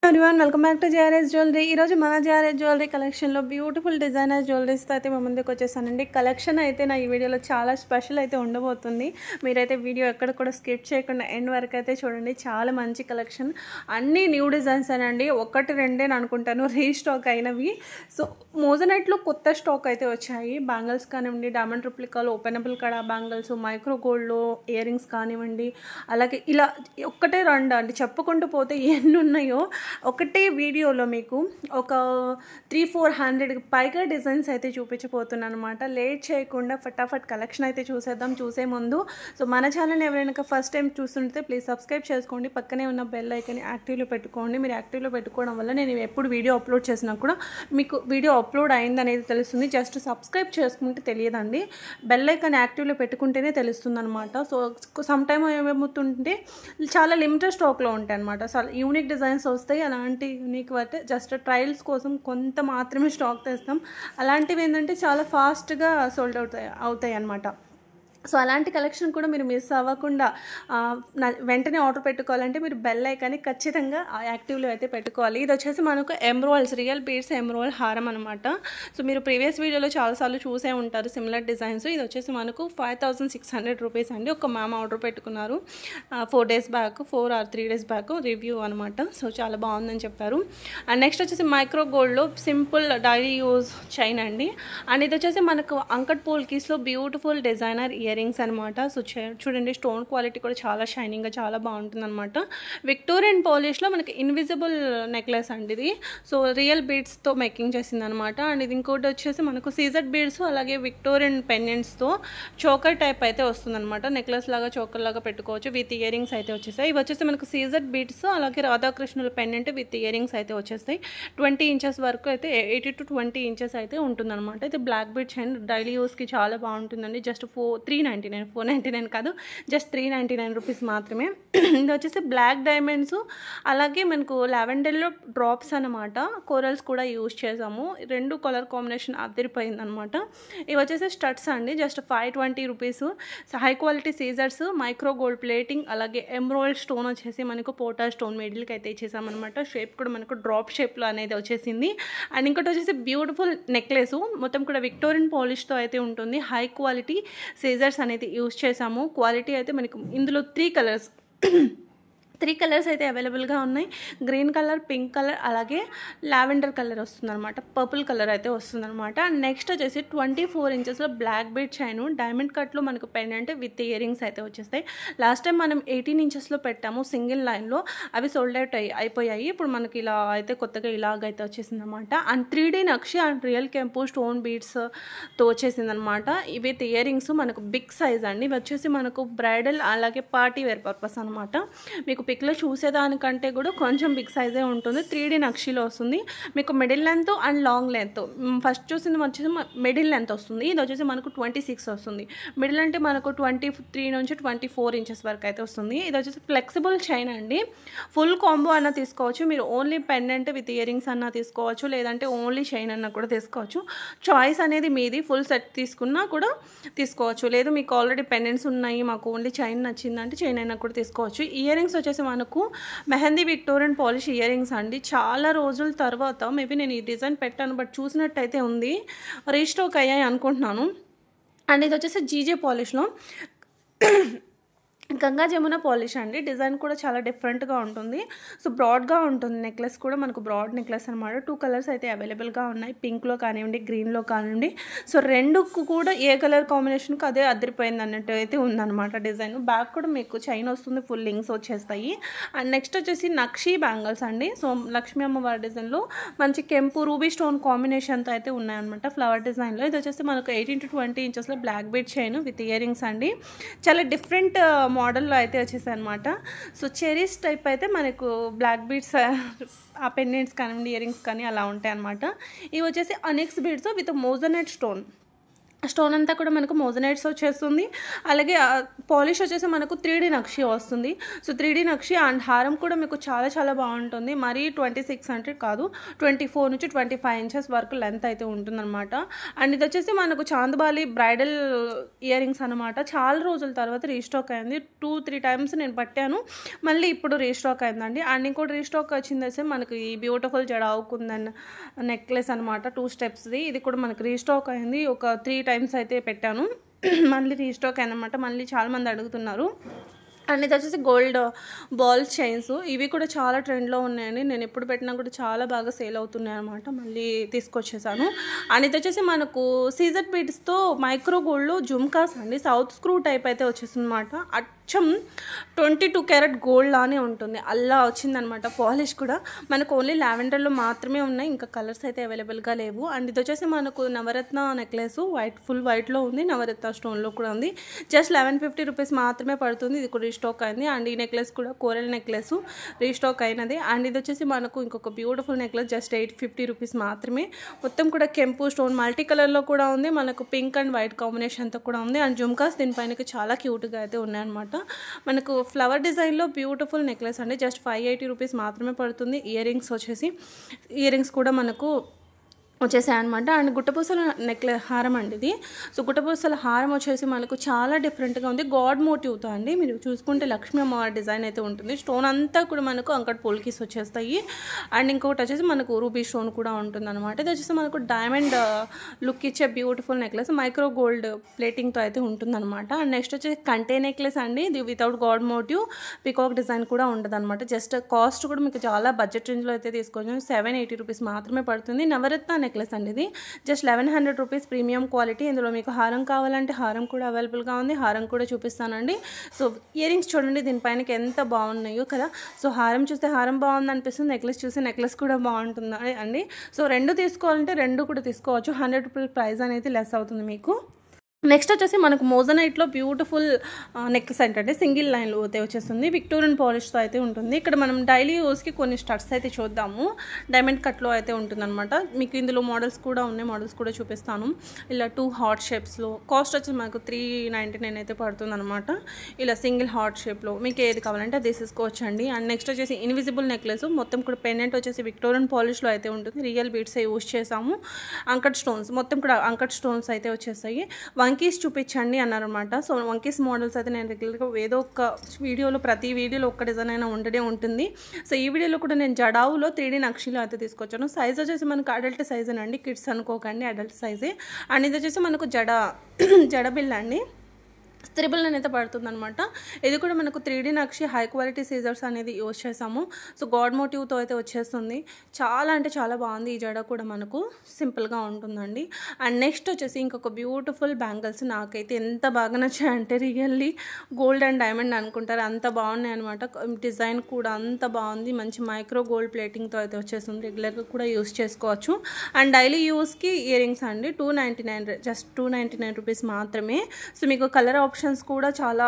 Everyone welcome back to JRS jewellery. ఈరోజు మన JRS jewellery కలెక్షన్లో బ్యూటిఫుల్ డిజైనర్ జ్యువెలరీస్తో అయితే మేము ముందుకు వచ్చేసానండి. కలెక్షన్ అయితే నా ఈ వీడియోలో చాలా స్పెషల్ అయితే ఉండబోతుంది. మీరైతే వీడియో ఎక్కడ కూడా స్కిప్ చేయకుండా ఎండ్ వరకు అయితే చూడండి. చాలా మంచి కలెక్షన్, అన్ని న్యూ డిజైన్స్ అండి. ఒకటి రెండే అనుకుంటాను రీస్టాక్ అయినవి. సో మోజనైట్లో కొత్త స్టాక్ అయితే వచ్చాయి. బ్యాంగిల్స్ కానివ్వండి, డైమండ్ రిప్లికాలు, ఓపెనబుల్ కడా బ్యాంగిల్స్, మైక్రో గోల్డ్లో ఇయర్ రింగ్స్ కానివ్వండి, అలాగే ఇలా ఒక్కటే రెండు అండి, చెప్పుకుంటూ పోతే ఎన్ని ఉన్నాయో ఒకటే వీడియోలో మీకు ఒక 300-400 పైగా డిజైన్స్ అయితే చూపించబోతున్నాను అనమాట. లేట్ చేయకుండా ఫటాఫట్ కలెక్షన్ అయితే చూసేద్దాం. చూసే ముందు సో మన ఛానల్ ఎవరైనా ఫస్ట్ టైం చూస్తుంటే ప్లీజ్ సబ్స్క్రైబ్ చేసుకోండి. పక్కనే ఉన్న బెల్ ఐకాన్ని యాక్టివ్లో పెట్టుకోండి. మీరు యాక్టివ్లో పెట్టుకోవడం వల్ల నేను ఎప్పుడు వీడియో అప్లోడ్ చేసినా కూడా మీకు వీడియో అప్లోడ్ అయింది అనేది తెలుస్తుంది. జస్ట్ సబ్స్క్రైబ్ చేసుకుంటే తెలియదండి, బెల్ ఐకాన్ యాక్టివ్లో పెట్టుకుంటేనే తెలుస్తుంది అనమాట. సో సమ్ టైమ్ ఏమవుతుంటే చాలా లిమిటెడ్ స్టాక్లో ఉంటాయి అనమాట. చాలా యూనిక్ డిజైన్స్ వస్తాయి. అలాంటి యూనిక్ అయితే జస్ట్ ట్రయల్స్ కోసం కొంత మాత్రమే స్టాక్ తెస్తాం. అలాంటివి ఏంటంటే చాలా ఫాస్ట్గా సోల్డ్ అవుతాయి అన్నమాట. సో అలాంటి కలెక్షన్ కూడా మీరు మిస్ అవ్వకుండా వెంటనే ఆర్డర్ పెట్టుకోవాలంటే మీరు బెల్ ఐకాన్ని ఖచ్చితంగా యాక్టివ్లో అయితే పెట్టుకోవాలి. ఇది వచ్చేసి మనకు ఎమ్రాయిల్స్, రియల్ బీడ్స్ ఎమ్రాయిల్ హారం అనమాట. సో మీరు ప్రీవియస్ వీడియోలో చాలాసార్లు చూసే ఉంటారు సిమిలర్ డిజైన్స్. ఇది వచ్చేసి మనకు 5600 రూపీస్ అండి. ఒక మ్యామ్ ఆర్డర్ పెట్టుకున్నారు 4 days back, 4 or 3 days back review అనమాట. సో చాలా బాగుందని చెప్పారు. అండ్ నెక్స్ట్ వచ్చేసి మైక్రో గోల్డ్లో సింపుల్ డైలీ యూజ్ చైన్ అండి. అండ్ ఇది వచ్చేసి మనకు అంకట్ పోల్కీస్లో బ్యూటిఫుల్ డిజైనర్ ఇయర్ రింగ్స్ అనమాట. సో చూడండి, స్టోన్ క్వాలిటీ కూడా చాలా షైనింగ్గా చాలా బాగుంటుంది అనమాట. విక్టోరియన్ పాలిష్లో మనకి ఇన్విజిబుల్ నెక్లెస్ అండి ఇది. సో రియల్ బీడ్స్తో మేకింగ్ చేసింది అనమాట. అండ్ ఇది ఇంకోటి వచ్చేసి మనకు సీజెడ్ బీడ్స్ అలాగే విక్టోరియన్ పెండెంట్స్తో చోకర్ టైప్ అయితే వస్తుంది అనమాట. నెక్లెస్ లాగా చోకర్ లాగా పెట్టుకోవచ్చు. విత్ ఇయర్ రింగ్స్ అయితే వచ్చేస్తాయి. ఇవి వచ్చేసి మనకు సీజెడ్ బీడ్స్ అలాగే రాధాకృష్ణుల పెండెంట్ విత్ ఇయర్ రింగ్స్ అయితే వచ్చేస్తాయి. 20 inches వరకు అయితే 80 to 20 inches అయితే ఉంటుందన్నమాట. ఇది బ్లాక్ బీడ్ చైన్ డైలీ యూస్కి చాలా బాగుంటుందండి. జస్ట్ 499 కాదు, జస్ట్ 399 రూపీస్ మాత్రమే. ఇది వచ్చేసి బ్లాక్ డైమండ్స్ అలాగే మనకు లావెండర్లో డ్రాప్స్ అనమాట. కోరల్స్ కూడా యూజ్ చేసాము. రెండు కలర్ కాంబినేషన్ అదిరిపోయింది అనమాట. ఇవి వచ్చేసి స్టడ్స్ అండి. Just 520 rupees. హై క్వాలిటీ సీజర్స్, మైక్రో గోల్డ్ ప్లేటింగ్ అలాగే ఎమ్రాయిల్ స్టోన్ వచ్చేసి మనకు పోటా స్టోన్ మిడిల్కి అయితే ఇచ్చేసామన్నమాట. షేప్ కూడా మనకు డ్రాప్ షేప్లో అనేది వచ్చేసింది. అండ్ ఇంకోటి వచ్చేసి బ్యూటిఫుల్ నెక్లెస్, మొత్తం కూడా విక్టోరియన్ పాలిష్తో అయితే ఉంటుంది. హై క్వాలిటీ సీజర్స్ అనేది యూజ్ చేసాము. క్వాలిటీ అయితే మనకు ఇందులో 3 కలర్స్ అయితే అవైలబుల్గా ఉన్నాయి. గ్రీన్ కలర్, పింక్ కలర్ అలాగే లావెండర్ కలర్ వస్తుందన్నమాట. పర్పుల్ కలర్ అయితే వస్తుందన్నమాట. నెక్స్ట్ వచ్చేసి 24 inches black bead chain diamond కట్లో మనకు పెండెంట్ విత్ ఇయర్ రింగ్స్ అయితే వచ్చేస్తాయి. లాస్ట్ టైం మనం 18 inches పెట్టాము సింగిల్ లైన్లో, అవి సోల్డ్ అవుట్ అయిపోయాయి. ఇప్పుడు మనకి ఇలా అయితే కొత్తగా ఇలాగైతే వచ్చేసింది అనమాట. And 3D nakshi and real కెంపు స్టోన్ బీడ్స్తో వచ్చేసింది అనమాట. విత్ ఇయర్ రింగ్స్ మనకు బిగ్ సైజ్ అండి. ఇవి వచ్చేసి మనకు బ్రైడల్ అలాగే పార్టీ వేర్ పర్పస్ అనమాట. మీకు పిక్లో చూసేదానికంటే కూడా కొంచెం బిగ్ సైజే ఉంటుంది. 3D నక్షిలో వస్తుంది. మీకు middle length and long length, first చూసింది వచ్చేసి మిడిల్ లెంత్ వస్తుంది. ఇది వచ్చేసి మనకు 26 వస్తుంది. మిడిల్ అంటే మనకు 23 నుంచి 24 inches వరకు అయితే వస్తుంది. ఇది వచ్చేసి ఫ్లెక్సిబుల్ చైన్ అండి. ఫుల్ కాంబో అన్న తీసుకోవచ్చు. మీరు only pendant with ear rings అన్న తీసుకోవచ్చు, లేదంటే ఓన్లీ చైన్ అన్న కూడా తీసుకోవచ్చు. చాయిస్ అనేది మీది. ఫుల్ సెట్ తీసుకున్నా కూడా తీసుకోవచ్చు. లేదు మీకు ఆల్రెడీ పెండెంట్స్ ఉన్నాయి, మాకు ఓన్లీ చైన్ నచ్చిందంటే చైన్ అయినా కూడా తీసుకోవచ్చు. ఇయర్ రింగ్స్ వచ్చేసి మనకు mehndi Victorian polish ear rings అండి. చాలా రోజుల తర్వాత మేబీ నేను ఈ డిజైన్ పెట్టాను, బట్ చూసినట్టయితే ఉంది, రీస్టాక్ అయ్యాయి అనుకుంటున్నాను. అండ్ ఇది వచ్చేసి జీజే పాలిష్లో గంగా జమున పాలిష్ అండి. డిజైన్ కూడా చాలా డిఫరెంట్గా ఉంటుంది. సో బ్రాడ్గా ఉంటుంది. నెక్లెస్ కూడా మనకు బ్రాడ్ నెక్లెస్ అనమాట. 2 కలర్స్ అయితే అవైలబుల్గా ఉన్నాయి. పింక్లో కానివ్వండి, గ్రీన్లో కానివ్వండి. సో రెండుకు కూడా ఏ కలర్ కాంబినేషన్కి అదే అదిరిపోయింది అన్నట్టు అయితే ఉందన్నమాట డిజైన్. బ్యాక్ కూడా మీకు చైన్ వస్తుంది, ఫుల్ లింక్స్ వచ్చేస్తాయి. అండ్ నెక్స్ట్ వచ్చేసి నక్షి బ్యాంగిల్స్ అండి. సో లక్ష్మీ అమ్మవారి డిజైన్లో మంచి కెంపు రూబీ స్టోన్ కాంబినేషన్తో అయితే ఉన్నాయన్నమాట ఫ్లవర్ డిజైన్లో. ఇది వచ్చేసి మనకు 18 to 20 inches black bead chain with earrings అండి. చాలా డిఫరెంట్ మోడల్లో అయితే వచ్చేసాయి అనమాట. సో చెరీస్ టైప్ అయితే మనకు బ్లాక్ బీడ్స్ ఆ పెండెంట్స్ కానివ్వండి, ఇయర్ రింగ్స్ కానీ అలా ఉంటాయి అనమాట. ఇవి వచ్చేసి onyx beads with moissanite stone. Stone అంతా కూడా మనకు మోజనైట్స్ వచ్చేస్తుంది. అలాగే పాలిష్ వచ్చేసి మనకు 3D నక్షి వస్తుంది. సో 3D నక్షి అండ్ హారం కూడా మీకు చాలా చాలా బాగుంటుంది. మరీ 2600 కాదు, 24 నుంచి 25 ఇంచెస్ వరకు లెంత్ అయితే ఉంటుందన్నమాట. అండ్ ఇది వచ్చేసి మనకు చాందబాలి బ్రైడల్ ఇయర్ రింగ్స్ అనమాట. చాలా రోజుల తర్వాత రీస్టాక్ అయింది. 2-3 టైమ్స్ నేను పట్టాను, మళ్ళీ ఇప్పుడు రీస్టాక్ అయిందండి. అండ్ ఇంకోటి రీస్టాక్ వచ్చింది అయితే మనకు ఈ బ్యూటిఫుల్ జడావుకుందన్ నెక్లెస్ అనమాట, 2 స్టెప్స్ది. ఇది కూడా మనకు రీస్టాక్ అయింది. ఒక 3 టైమ్స్ అయితే పెట్టాను, మళ్ళీ రీస్టాక్ అయిందన్నమాట. మళ్ళీ చాలామంది అడుగుతున్నారు. అండ్ ఇది వచ్చేసి గోల్డ్ బాల్ చైన్స్. ఇవి కూడా చాలా ట్రెండ్లో ఉన్నాయండి. నేను ఎప్పుడు పెట్టినా కూడా చాలా బాగా సేల్ అవుతున్నాయి అనమాట. మళ్ళీ తీసుకొచ్చేసాను. అండ్ ఇది వచ్చేసి మనకు సీజర్ బీడ్స్తో మైక్రో గోల్డ్లో జుమ్కాస్ అండి. సౌత్ స్క్రూ టైప్ అయితే వచ్చేసింది అనమాట. అచ్చం 22 క్యారెట్ గోల్డ్ లానే ఉంటుంది, అలా వచ్చిందనమాట. పాలిష్ కూడా మనకు ఓన్లీ లావెండర్లో మాత్రమే ఉన్నాయి, ఇంకా కలర్స్ అయితే అవైలబుల్గా లేవు. అండ్ ఇది వచ్చేసి మనకు నవరత్న నెక్లెస్, ఫుల్ వైట్లో ఉంది, నవరత్న స్టోన్లో కూడా ఉంది. జస్ట్ 1150 రూపీస్ మాత్రమే పడుతుంది. ఇది కూడా రీస్టాక్ అయింది. అండ్ ఈ నెక్లెస్ కూడా కోరల్ నెక్లెస్ రీస్టాక్ అయినది. అండ్ ఇది వచ్చేసి మనకు ఇంకొక బ్యూటిఫుల్ నెక్లెస్ జస్ట్ 850 రూపీస్ మాత్రమే. మొత్తం కూడా కెంపు స్టోన్ మల్టీ కలర్లో కూడా ఉంది, మనకు పింక్ అండ్ వైట్ కాంబినేషన్తో కూడా ఉంది. అండ్ జుమ్కాస్ దీనిపైన చాలా క్యూట్గా అయితే ఉన్నాయన్నమాట. మనకు ఫ్లవర్ డిజైన్లో బ్యూటిఫుల్ నెక్లెస్ అండి. జస్ట్ 580 రూపీస్ మాత్రమే పడుతుంది. ఇయర్ రింగ్స్ కూడా మనకు వచ్చేసాయి అనమాట. అండ్ గుట్టపూసల హారం అండి ఇది. సో గుట్టపూసల హారం వచ్చేసి మనకు చాలా డిఫరెంట్గా ఉంది, గాడ్ మోటివ్తో అండి. మీరు చూసుకుంటే లక్ష్మీ అమ్మవారి డిజైన్ అయితే ఉంటుంది. స్టోన్ అంతా కూడా మనకు అంకట్ పోల్కీస్ వచ్చేస్తాయి. అండ్ ఇంకొకటి వచ్చేసి మనకు రూబీ స్టోన్ కూడా ఉంటుంది అనమాట. ఇది వచ్చేసి మనకు డైమండ్ లుక్ ఇచ్చే బ్యూటిఫుల్ నెక్లెస్, మైక్రో గోల్డ్ ప్లేటింగ్తో అయితే ఉంటుందన్నమాట. అండ్ నెక్స్ట్ వచ్చేసి కంటే నెక్లెస్ అండి. ఇది without god motif peacock design కూడా ఉంటుంది అనమాట. జస్ట్ కాస్ట్ కూడా మీకు చాలా బడ్జెట్ రేంజ్లో అయితే తీసుకోవచ్చు. 780 రూపీస్ మాత్రమే పడుతుంది. నవరత్న నెక్లెస్ అండి ఇది. Just 1100 rupees premium quality. ఇందులో మీకు హారం కావాలంటే హారం కూడా అవైలబుల్గా ఉంది, హారం కూడా చూపిస్తానండి. సో ఇయర్ రింగ్స్ చూడండి దీనిపైనకి ఎంత బాగున్నాయో కదా. సో హారం చూస్తే హారం బాగుంది అనిపిస్తుంది, నెక్లెస్ చూస్తే నెక్లెస్ కూడా బాగుంటుంది అండి. సో రెండు తీసుకోవాలంటే రెండు కూడా తీసుకోవచ్చు. 100 రూపీస్ ప్రైస్ అనేది లెస్ అవుతుంది మీకు. నెక్స్ట్ వచ్చేసి మనకు మోజనైట్లో బ్యూటిఫుల్ నెక్ సెట్ అంటే సింగిల్ లైన్లో అయితే వచ్చేస్తుంది, విక్టోరియన్ పాలిష్తో అయితే ఉంటుంది. ఇక్కడ మనం డైలీ యూస్కి కొన్ని స్టడ్స్ అయితే చూద్దాము. డైమండ్ కట్లో అయితే ఉంటుందన్నమాట. మీకు ఇందులో మోడల్స్ కూడా ఉన్నాయి, మోడల్స్ కూడా చూపిస్తాను. ఇలా 2 హార్ట్ షేప్స్లో కాస్ట్ వచ్చి మనకు 399 అయితే పడుతుంది అనమాట. ఇలా సింగిల్ హార్ట్ షేప్లో మీకు ఏది కావాలంటే అది తీసుకోవచ్చండి. అండ్ నెక్స్ట్ వచ్చేసి ఇన్విజిబుల్ నెక్లెస్, మొత్తం కూడా పెండెంట్ వచ్చేసి విక్టోరియన్ పాలిష్లో అయితే ఉంటుంది. రియల్ బీడ్స్ యూస్ చేసాము. అంకట్ స్టోన్స్, మొత్తం కూడా అంకట్ స్టోన్స్ అయితే వచ్చేస్తాయి. వంకీస్ చూపించండి అన్నారనమాట. సో వంకీస్ మోడల్స్ అయితే నేను రెగ్యులర్గా ఏదో ఒక వీడియోలో, ప్రతి వీడియోలో ఒక్క డిజైన్ అయినా ఉండనే ఉంటుంది. సో ఈ వీడియోలో కూడా నేను జడావులో 3D నక్షిలో అయితే తీసుకొచ్చాను. సైజ్ వచ్చేసి మనకు అడల్ట్ సైజేనండి, కిడ్స్ అనుకోకండి, అడల్ట్ సైజే. అండ్ ఇది వచ్చేసి మనకు జడబిల్ల అండి, 399 అయితే పడుతుంది అనమాట. ఇది కూడా మనకు 3D నక్షి హై క్వాలిటీ సీజర్స్ అనేది యూజ్ చేసాము. సో గాడ్ మోటివ్తో అయితే వచ్చేస్తుంది. చాలా అంటే చాలా బాగుంది. ఈ జడ కూడా మనకు సింపుల్గా ఉంటుందండి. అండ్ నెక్స్ట్ వచ్చేసి ఇంకొక బ్యూటిఫుల్ బ్యాంగిల్స్ నాకైతే ఎంత బాగా నచ్చాయంటే రియల్లీ గోల్డ్ అండ్ డైమండ్ అనుకుంటారు, అంత బాగున్నాయి అనమాట. డిజైన్ కూడా అంత బాగుంది, మంచి మైక్రో గోల్డ్ ప్లేటింగ్తో అయితే వచ్చేస్తుంది. రెగ్యులర్గా కూడా యూజ్ చేసుకోవచ్చు. అండ్ డైలీ యూస్కి ఇయర్ రింగ్స్ అండి, 299, జస్ట్ 299 రూపీస్ మాత్రమే. సో మీకు కలర్ ఆప్షన్స్ కూడా చాలా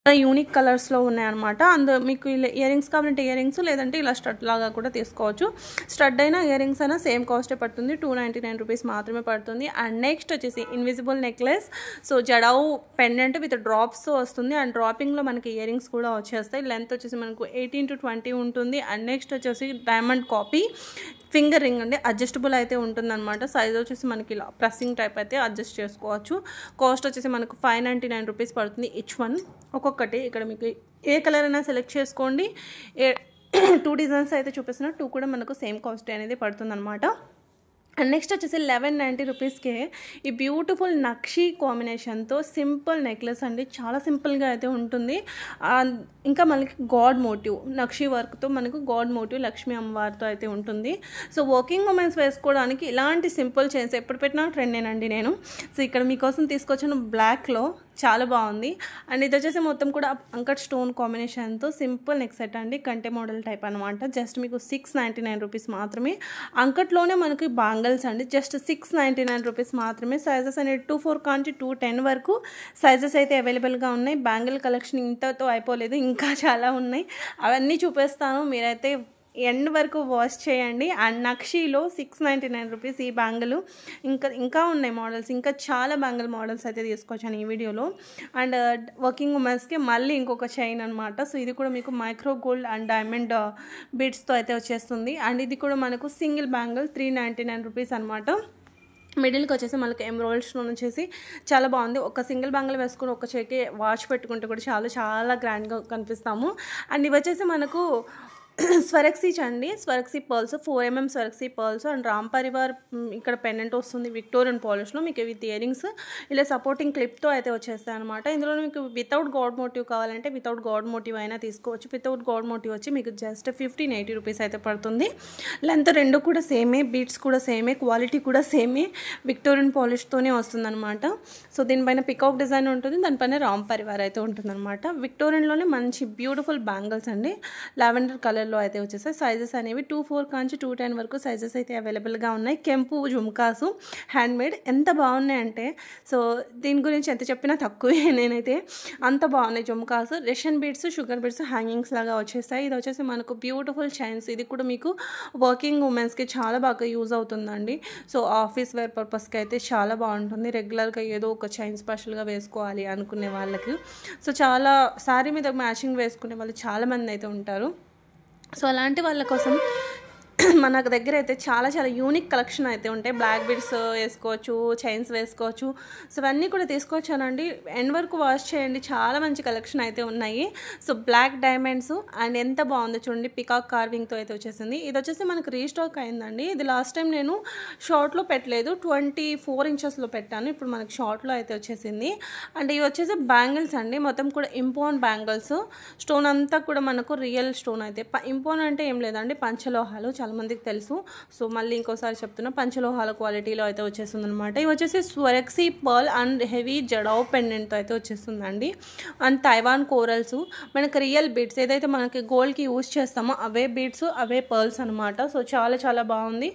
యూనిక్ కలర్స్లో ఉన్నాయన్నమాట. మీకు ఇయర్ రింగ్స్ కావాలంటే ఇయర్ రింగ్స్, లేదంటే ఇలా స్టడ్ లాగా కూడా తీసుకోవచ్చు. స్టడ్ అయినా ఇయర్ రింగ్స్ అయినా సేమ్ కాస్టే పడుతుంది, 299 రూపీస్ మాత్రమే పడుతుంది. అండ్ నెక్స్ట్ వచ్చేసి invisible necklace. So jadau pendant with డ్రాప్స్తో వస్తుంది. అండ్ డ్రాపింగ్లో మనకి ఇయర్ రింగ్స్ కూడా వచ్చేస్తాయి. లెంత్ వచ్చేసి మనకు 18 to 20 ఉంటుంది. అండ్ నెక్స్ట్ వచ్చేసి డైమండ్ కాపీ ఫింగర్ రింగ్ అండి, అడ్జస్టబుల్ అయితే ఉంటుందన్నమాట. సైజ్ వచ్చేసి మనకి ఇలా ప్రెస్సింగ్ టైప్ అయితే అడ్జస్ట్ చేసుకోవచ్చు. కాస్ట్ వచ్చేసి మనకు 599 రూపీస్ పడుతుంది ఈచ్ వన్. ఒక్కొక్కటి ఇక్కడ మీకు ఏ కలర్ అయినా సెలెక్ట్ చేసుకోండి. 2 డిజైన్స్ అయితే చూపిస్తున్నా, 2 కూడా మనకు సేమ్ కాస్ట్ అనేది పడుతుంది అనమాట. అండ్ నెక్స్ట్ వచ్చేసి 1190 రూపీస్కే ఈ బ్యూటిఫుల్ నక్షి కాంబినేషన్తో సింపుల్ నెక్లెస్ అండి. చాలా సింపుల్గా అయితే ఉంటుంది. ఇంకా మనకి గాడ్ మోటివ్ నక్షి వర్క్తో మనకు గాడ్ మోటివ్ లక్ష్మీ అమ్మవారితో అయితే ఉంటుంది. సో వర్కింగ్ ఉమెన్స్ వేసుకోవడానికి ఇలాంటి సింపుల్ చైన్స్ ఎప్పుడు పెట్టినా ట్రెండేనండి నేను. సో ఇక్కడ మీకోసం తీసుకొచ్చాను బ్లాక్లో, చాలా బాగుంది. అండ్ ఇది వచ్చేసి మొత్తం కూడా అంకట్ స్టోన్ కాంబినేషన్తో సింపుల్ నెక్ సెట్ అండి, కంటే మోడల్ టైప్ అనమాట. జస్ట్ మీకు 699 రూపీస్ మాత్రమే. అంకట్లోనే మనకి బ్యాంగిల్స్ అండి, జస్ట్ 699 రూపీస్ మాత్రమే. సైజెస్ అనేది 24 కాంచి 210 వరకు సైజెస్ అయితే అవైలబుల్గా ఉన్నాయి. బ్యాంగిల్ కలెక్షన్ ఇంతతో అయిపోలేదు, ఇంకా చాలా ఉన్నాయి, అవన్నీ చూపిస్తాను. మీరైతే ఎండ్ వరకు వాష్ చేయండి. అండ్ నక్షీలో 699 రూపీస్ ఈ బ్యాంగిల్. ఇంకా ఉన్నాయి మోడల్స్, ఇంకా చాలా బ్యాంగిల్ మోడల్స్ అయితే తీసుకొచ్చాను ఈ వీడియోలో. అండ్ వర్కింగ్ ఉమెన్స్కి మళ్ళీ ఇంకొక చైన్ అనమాట. సో ఇది కూడా మీకు మైక్రో గోల్డ్ అండ్ డైమండ్ బీడ్స్తో అయితే వచ్చేస్తుంది. అండ్ ఇది కూడా మనకు సింగిల్ బ్యాంగిల్ 399 రూపీస్ అనమాట. మిడిల్కి వచ్చేసి మనకి ఎమరాల్డ్ స్టోన్ వచ్చేసి చాలా బాగుంది. ఒక సింగిల్ బ్యాంగిల్ వేసుకుని ఒక చేయికి వాచ్ పెట్టుకుంటే కూడా చాలా గ్రాండ్గా కనిపిస్తాము. అండ్ ఇవి వచ్చేసి మనకు స్వరక్సీ అండి, స్వరక్సీ pearls 4mm స్వరక్సీ pearls and Ram Parivar ఇక్కడ పెండెంట్ వస్తుంది విక్టోరియన్ పాలిష్లో. మీకు విత్ ఇయరింగ్స్ ఇలా సపోర్టింగ్ క్లిప్తో అయితే వచ్చేస్తాయి అనమాట. ఇందులో మీకు వితౌట్ గాడ్ మోటివ్ కావాలంటే వితౌట్ గాడ్ మోటివ్ అయినా తీసుకోవచ్చు. వితౌట్ గాడ్ మోటివ్ వచ్చి మీకు జస్ట్ 1580 రూపీస్ అయితే పడుతుంది. లెంత్ రెండు కూడా సేమే, బీట్స్ కూడా సేమే, క్వాలిటీ కూడా సేమే, విక్టోరియన్ పాలిష్తోనే వస్తుందన్నమాట. సో దీనిపైన పికాక్ డిజైన్ ఉంటుంది, దానిపైన రామ్ పరివార్ అయితే ఉంటుందన్నమాట. విక్టోరియన్లోనే మంచి బ్యూటిఫుల్ బ్యాంగిల్స్ అండి, లావెండర్ కలర్ అయితే వచ్చేసాయి. సైజెస్ అనేవి 24 కాంచి 210 వరకు సైజెస్ అయితే అవైలబుల్గా ఉన్నాయి. కెంపు జుమ్కాసు హ్యాండ్మేడ్ ఎంత బాగున్నాయంటే, సో దీని గురించి ఎంత చెప్పినా తక్కువే. నేనైతే అంత బాగున్నాయి jhumkas. Russian beads, sugar beads hangings లాగా వచ్చేస్తాయి. ఇది వచ్చేసి మనకు బ్యూటిఫుల్ చైన్స్. ఇది కూడా మీకు వర్కింగ్ ఉమెన్స్కి చాలా బాగా యూజ్ అవుతుందండి. సో ఆఫీస్ వేర్ పర్పస్కి అయితే చాలా బాగుంటుంది. రెగ్యులర్గా ఏదో ఒక చైన్ స్పెషల్గా వేసుకోవాలి అనుకునే వాళ్ళకి, సో చాలా శారీ మీద మ్యాచింగ్ వేసుకునే వాళ్ళు చాలామంది అయితే ఉంటారు. సో అలాంటి వాళ్ళ కోసం మన దగ్గర అయితే చాలా యూనిక్ కలెక్షన్ అయితే ఉంటాయి. బ్లాక్ బీడ్స్ వేసుకోవచ్చు, చైన్స్ వేసుకోవచ్చు. సో ఇవన్నీ కూడా తీసుకొచ్చానండి. ఎండ్ వరకు వాష్ చేయండి, చాలా మంచి కలెక్షన్ అయితే ఉన్నాయి. సో బ్లాక్ డైమండ్స్ అండ్ ఎంత బాగుందో చూడండి, పికాక్ కార్వింగ్తో అయితే వచ్చేసింది. ఇది వచ్చేసి మనకు రీస్టాక్ అయిందండి. ఇది లాస్ట్ టైం నేను షార్ట్లో పెట్టలేదు, 24 ఇంచెస్లో పెట్టాను. ఇప్పుడు మనకు షార్ట్లో అయితే వచ్చేసింది. అండ్ ఇవి వచ్చేసి బ్యాంగిల్స్ అండి, మొత్తం కూడా ఇంపోన్ బ్యాంగిల్స్. స్టోన్ అంతా కూడా మనకు రియల్ స్టోన్ అయితే. ఇంపోన్ అంటే ఏం లేదండి, పంచలోహాలు, చాలా మందికి తెలుసు. సో మళ్ళీ ఇంకోసారి చెప్తున్నా, పంచలోహాల క్వాలిటీలో అయితే వచ్చేస్తుంది అనమాట. ఇవి వచ్చేసి Swarovski pearl and heavy jadau పెండెంట్తో అయితే వచ్చేస్తుందండి. అండ్ తైవాన్ కోరల్స్, మనకి రియల్ బీడ్స్ ఏదైతే మనకి గోల్డ్కి యూజ్ చేస్తామో అవే బీడ్స్, అవే పర్ల్స్ అనమాట. సో చాలా బాగుంది.